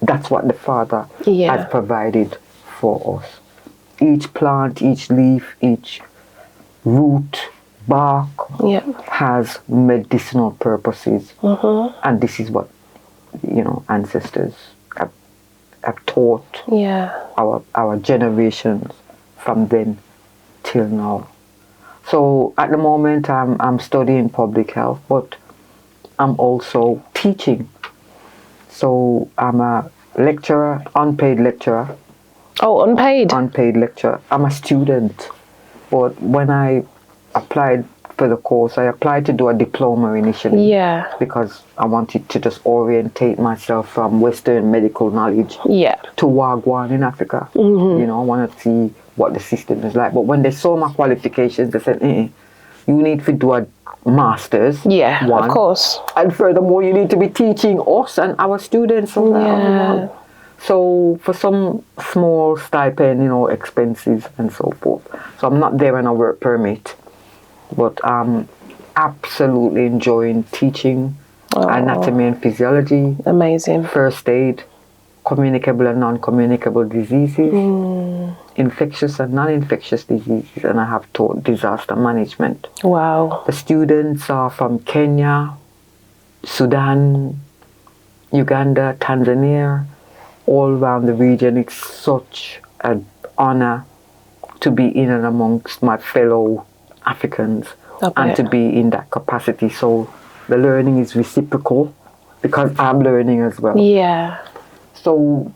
that's what the Father Yeah. has provided for us. Each plant, each leaf, each root, bark Yeah. has medicinal purposes. And this is what, ancestors have taught Yeah. our generations from then till now. So at the moment I'm studying public health, but I'm also teaching. So I'm a lecturer, unpaid lecturer. Oh, unpaid? Unpaid lecturer. I'm a student, but when I applied for the course, I applied to do a diploma initially. Yeah. Because I wanted to just orientate myself from Western medical knowledge Yeah. to Wagwan in Africa. I want to see what the system is like. But when they saw my qualifications, they said, you need to do a master's. Yeah, one, of course. and furthermore, you need to be teaching us and our students. So, Yeah. so for some small stipend, expenses and so forth. So I'm not there on a work permit, but I'm absolutely enjoying teaching anatomy and physiology, Amazing. first aid, communicable and non-communicable diseases, infectious and non-infectious diseases, and I have taught disaster management. Wow. The students are from Kenya, Sudan, Uganda, Tanzania, all around the region. It's such an honor to be in and amongst my fellow Africans and to be in that capacity. So the learning is reciprocal because I'm learning as well. Yeah. So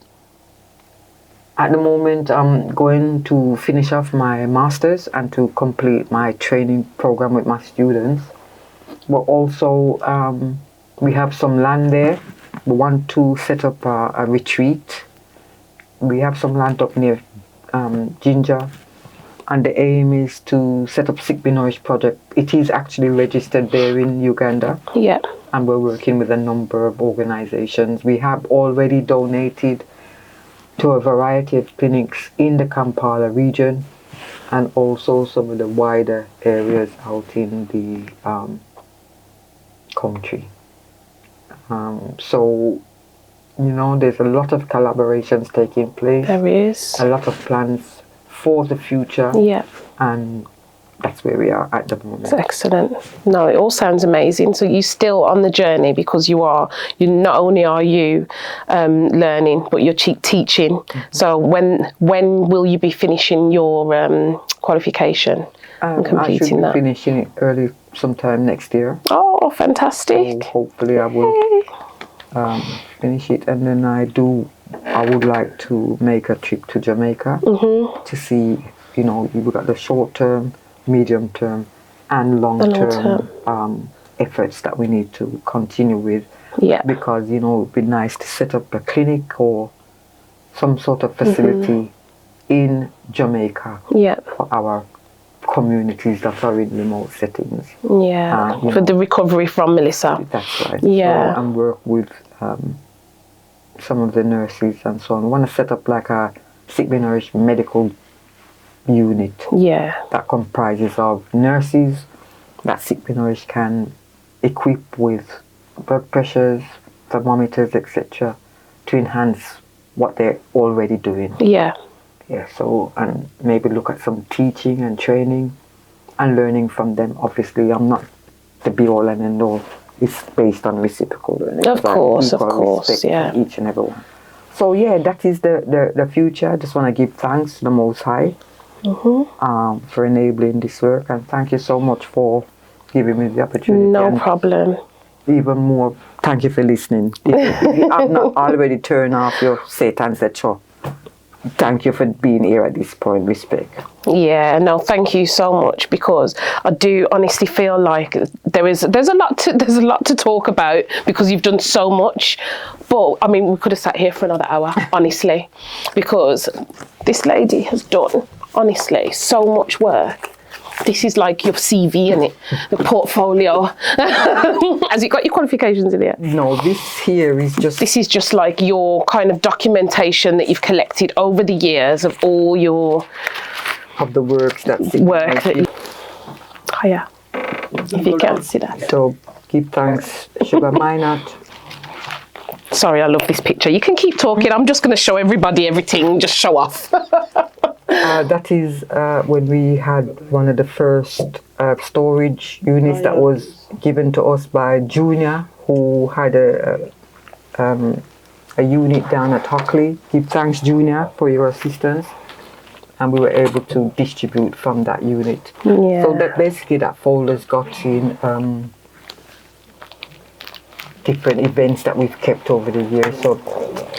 at the moment, I'm going to finish off my master's and to complete my training program with my students. But also, we have some land there. We want to set up a retreat. We have some land up near Ginger. And the aim is to set up Sick Be Nourished project. It is actually registered there in Uganda. Yeah. And we're working with a number of organizations. We have already donated to a variety of clinics in the Kampala region and also some of the wider areas out in the country. So, there's a lot of collaborations taking place. There is. A lot of plans for the future. Yeah. And that's where we are at the moment. That's excellent. No, it all sounds amazing. So you're still on the journey because you not only are you learning, but you're teaching. So when will you be finishing your qualification and completing that? I should be finishing it early sometime next year. Oh, fantastic. So hopefully I will finish it, and then I would like to make a trip to Jamaica to see, we've got the short term, medium term and long term efforts that we need to continue with. Yeah. Because, it would be nice to set up a clinic or some sort of facility in Jamaica for our communities that are in remote settings. Yeah. For the recovery from Melissa. That's right. Yeah. So, and work with some of the nurses and so on. We want to set up like a Sick Be Nourished medical unit that comprises of nurses that Sick Be Nourished can equip with blood pressures, thermometers, etc. to enhance what they're already doing. Yeah. So, and maybe look at some teaching and training and learning from them. Obviously, I'm not the be all and end all, it's based on reciprocal learning. Of course, equal respect yeah. for each and every one. So yeah, that is the future. I just want to give thanks to the Most High for enabling this work, and thank you so much for giving me the opportunity. No and problem. even more, thank you for listening. If you have not already turned off your Satan's show, thank you for being here at this point. Respect. Yeah, no, thank you so much, because I do honestly feel like there's a lot to talk about, because you've done so much. But I mean, we could have sat here for another hour, honestly, because this lady has done honestly so much work. This is like your CV, isn't it? The portfolio. Has it got your qualifications in it? No, this here is just... This is just like your kind of documentation that you've collected over the years of all your... of the works that... work that you... Hiya. If you can't see that. So, give thanks, Sugar Minot. Sorry, I love this picture. You can keep talking. I'm just going to show everybody everything. Just show off. That is when we had one of the first storage units that was given to us by Junior, who had a unit down at Hockley. Give thanks, Junior, for your assistance. And we were able to distribute from that unit. Yeah. So that basically that folder's got in different events that we've kept over the years. So,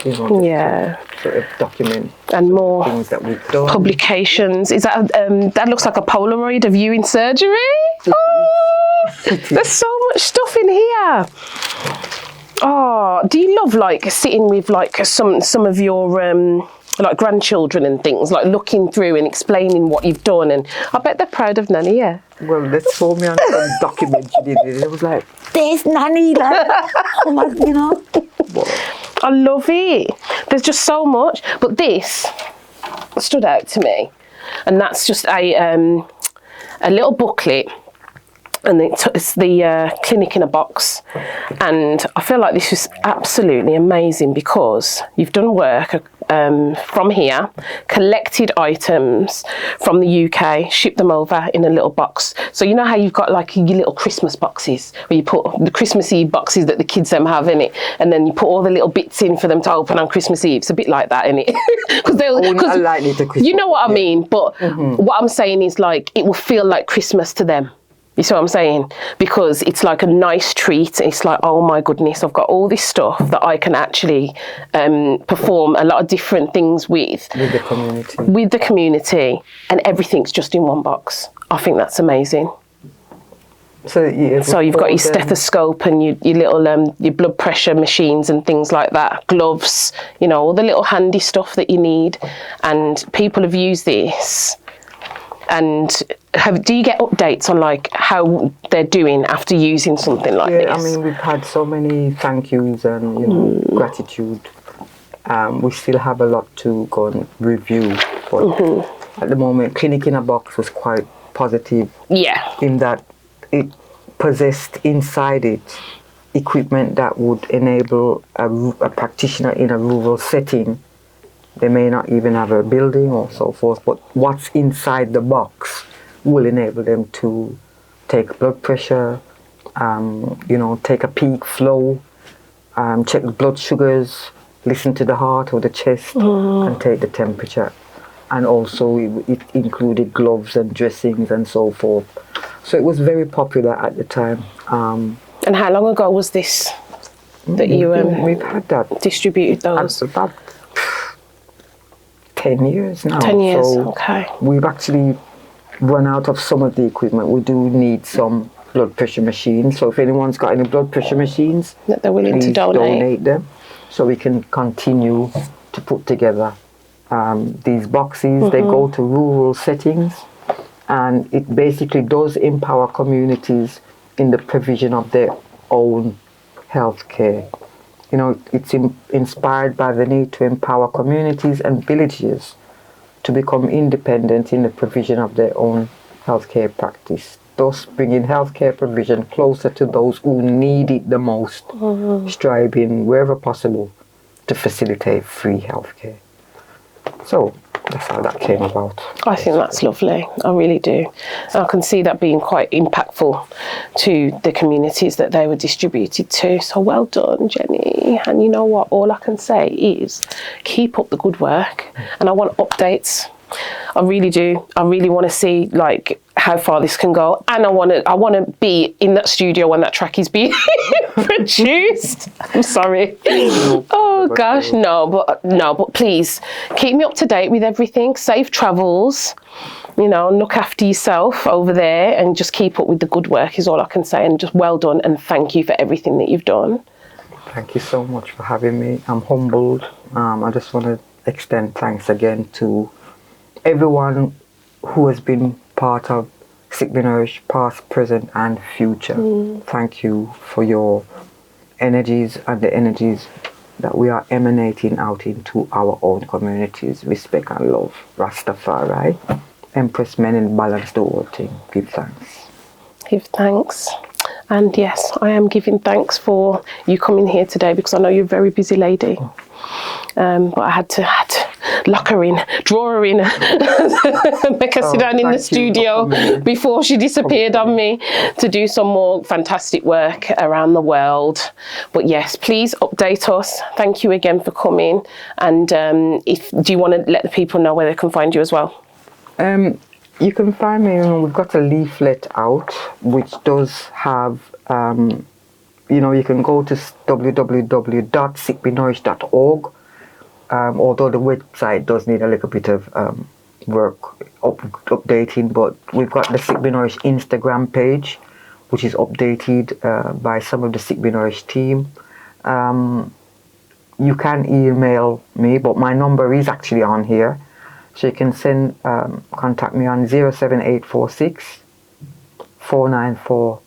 you know, Yeah. sort of document And more things that we've done. publications. Is that that looks like a Polaroid of you in surgery? Oh, there's so much stuff in here. Oh, do you love like sitting with like some of your like grandchildren and things, like looking through and explaining what you've done? And I bet they're proud of Nanny. Yeah. Well, let's show me on some document you did. It was like, there's Nanny, like, I'm like, you know. I love it. There's just so much. But this stood out to me, and that's just a little booklet, and it's the clinic in a box. And I feel like this is absolutely amazing, because you've done work from here, collected items from the UK, shipped them over in a little box. So you know how you've got like your little Christmas boxes where you put the Christmas Eve boxes that the kids have in it, and then you put all the little bits in for them to open on Christmas Eve. It's a bit like that, isn't it? Because you know what I mean. But what I'm saying is, like, it will feel like Christmas to them. You see what I'm saying? Because it's like a nice treat. It's like, oh my goodness, I've got all this stuff that I can actually perform a lot of different things with. With the community. With the community. And everything's just in one box. I think that's amazing. So, yeah, So you've got your stethoscope and your little your blood pressure machines and things like that. Gloves, you know, all the little handy stuff that you need. And people have used this. And do you get updates on like how they're doing after using something like this? Yeah, I mean, we've had so many thank yous and, you know, gratitude. We still have a lot to go and review. But at the moment, Clinic in a Box was quite positive. Yeah. In that it possessed inside it equipment that would enable a practitioner in a rural setting. They may not even have a building or so forth, but what's inside the box will enable them to take blood pressure, you know, take a peak flow, check the blood sugars, listen to the heart or the chest, and take the temperature. And also it included gloves and dressings and so forth. So it was very popular at the time. And how long ago was this that you we've had that distributed those? About 10 years now. 10 years, so okay. We've actually run out of some of the equipment. We do need some blood pressure machines. So if anyone's got any blood pressure machines, that they're willing to please donate them, so we can continue to put together these boxes. They go to rural settings, and it basically does empower communities in the provision of their own healthcare. You know, it's inspired by the need to empower communities and villages to become independent in the provision of their own healthcare practice, thus bringing healthcare provision closer to those who need it the most, striving wherever possible to facilitate free healthcare. So, that's how that came about. I think that's lovely. I really do. And I can see that being quite impactful to the communities that they were distributed to. So well done, Jenny. And you know what? All I can say is keep up the good work. And I want updates. I really do. I really want to see like how far this can go, and I want to be in that studio when that track is being produced. I'm sorry. Oh gosh, but please keep me up to date with everything. Safe travels. You know, look after yourself over there, and just keep up with the good work is all I can say. And just well done, and thank you for everything that you've done. Thank you so much for having me. I'm humbled. I just want to extend thanks again to everyone who has been part of Sick Be Nourished, past, present and future. Thank you for your energies and the energies that we are emanating out into our own communities. Respect and love. Rastafari. Empress, men in balance, the whole thing. Give thanks. Give thanks. And yes, I am giving thanks for you coming here today, because I know you're a very busy lady. But I had to lock her in, draw her in, make her sit down in the studio before she disappeared on me to do some more fantastic work around the world. But yes, please update us. Thank you again for coming. And do you want to let the people know where they can find you as well? You can find me, we've got a leaflet out which does have, you can go to www.sickbenourished.org. Although the website does need a little bit of work updating, but we've got the Sick Be Nourished Instagram page, which is updated by some of the Sick Be Nourished team. You can email me, but my number is actually on here. So you can contact me on 07846 494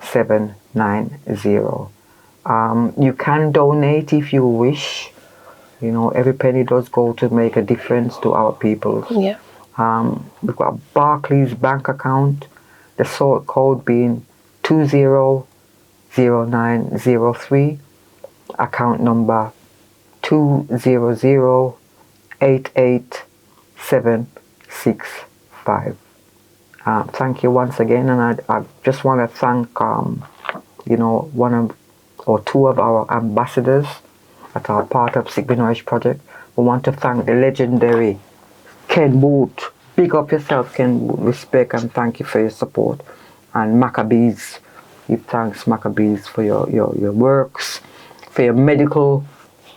790. You can donate if you wish. You know, every penny does go to make a difference to our people. Yeah. We've got a Barclays bank account, the sort code being 200903, account number 2008875. Thank you once again, and I just want to thank one or two of our ambassadors that are part of Sick Be Nourished project. We want to thank the legendary Ken Boot. Big up yourself, Ken Boot. Respect and thank you for your support. And Maccabees, give thanks Maccabees for your works, for your medical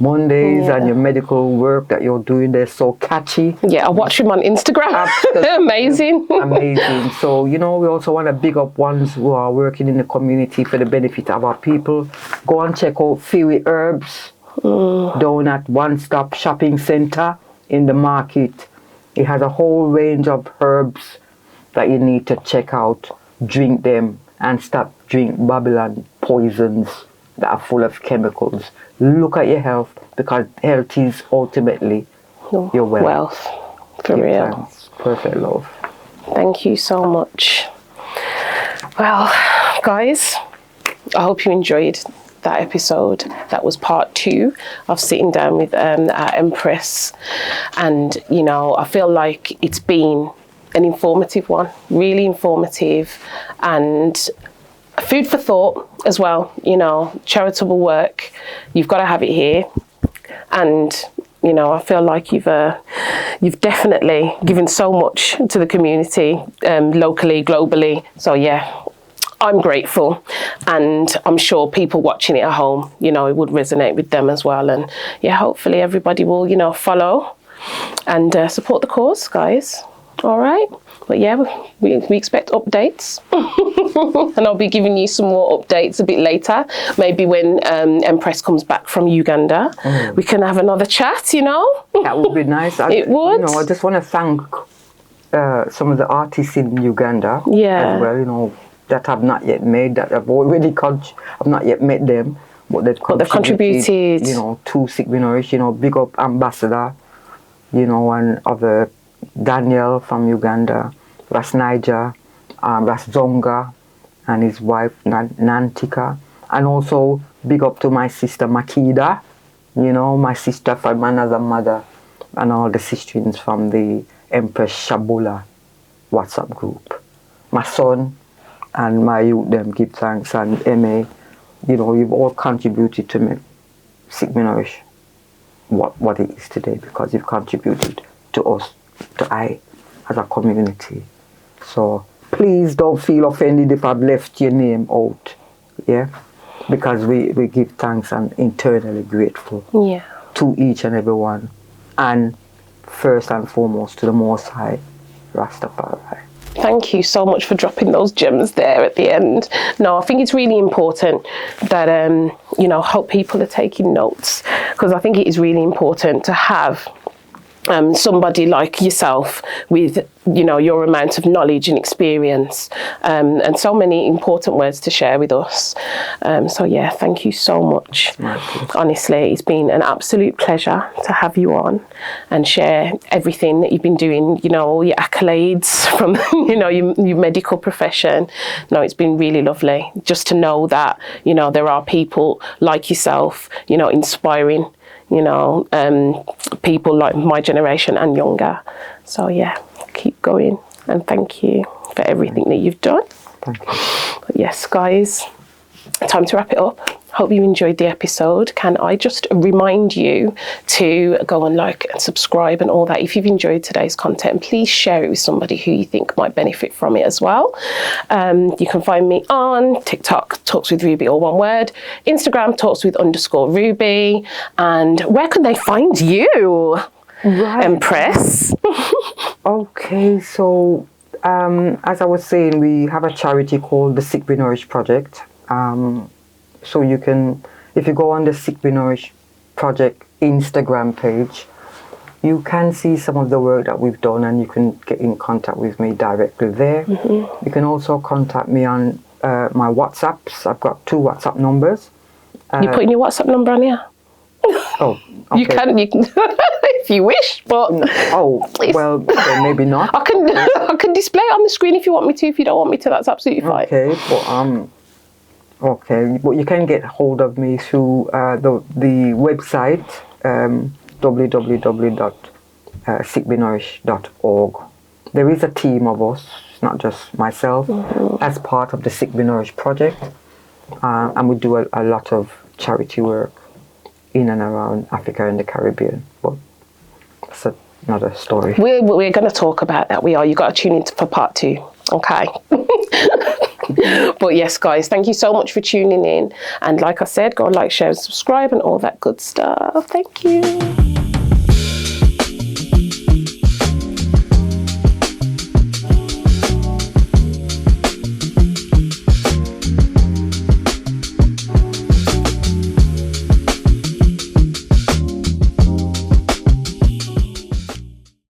Mondays and your medical work that you're doing. They're so catchy. Yeah, I watch him on Instagram. Amazing. Amazing. So, we also want to big up ones who are working in the community for the benefit of our people. Go and check out Fiwi Herbs down at One Stop Shopping Center in the market. It has a whole range of herbs that you need to check out. Drink them and stop drink Babylon poisons that are full of chemicals. Look at your health, because health is ultimately your wealth. For real. Thanks. Perfect love. Thank you so much. Well, guys, I hope you enjoyed that episode. That was part 2 of sitting down with our Empress. And, I feel like it's been an informative one, really informative, and food for thought as well. Charitable work, you've got to have it here. And I feel like you've definitely given so much to the community, locally, globally. So yeah, I'm grateful, and I'm sure people watching it at home, it would resonate with them as well. And yeah, hopefully everybody will, follow and support the cause, guys. All right. But yeah, we expect updates. And I'll be giving you some more updates a bit later. Maybe when Empress comes back from Uganda, we can have another chat, That would be nice. It would. I just want to thank some of the artists in Uganda as well, that have not yet made, that have already I've not yet met them, but they've contributed. To Sick Be Nourished. Big up Ambassador, and other Daniel from Uganda, Ras Niger, Ras Zonga, and his wife Nantika, and also big up to my sister Makida, my sister from another mother, and all the sisters from the Empress Shabula WhatsApp group. My son and my youth, them give thanks, and MA, you've all contributed to make Sick Be Nourished what it is today, because you've contributed to us, to I, as a community. So please don't feel offended if I've left your name out, yeah? Because we give thanks and internally grateful to each and every one, and first and foremost to the Most High, Rastafari. Thank you so much for dropping those gems there at the end. No, I think it's really important that, hope people are taking notes, because I think it is really important to have somebody like yourself with, your amount of knowledge and experience, and so many important words to share with us. Thank you so much. Honestly, it's been an absolute pleasure to have you on and share everything that you've been doing, all your accolades from, your medical profession. No, it's been really lovely just to know that, there are people like yourself, inspiring, people like my generation and younger. So keep going, and thank you for everything that you've done. Thank you. But yes, guys, time to wrap it up. Hope you enjoyed the episode. Can I just remind you to go and like and subscribe and all that. If you've enjoyed today's content, please share it with somebody who you think might benefit from it as well. You can find me on TikTok, Talks with Ruby, all one word. Instagram, Talks_with_Ruby. And where can they find you? Right. Empress. Okay, so as I was saying, we have a charity called the Sick Be Nourished Project. So you can, if you go on the Sick Be Nourished Project Instagram page, you can see some of the work that we've done, and you can get in contact with me directly there. You can also contact me on my WhatsApps. I've got 2 WhatsApp numbers. You putting your WhatsApp number on here? Oh, okay. You can if you wish, but well, okay, maybe not. I can display it on the screen if you want me to. If you don't want me to, that's absolutely fine. Okay, but you can get hold of me through the website www.sickbenourished.org. There is a team of us, it's not just myself, as part of the Sick Be Nourished project, and we do a lot of charity work in and around Africa and the Caribbean, but that's another story. We're going to talk about that. You've got to tune in for part 2, okay? But yes, guys, thank you so much for tuning in. And like I said, go like, share, and subscribe and all that good stuff. Thank you.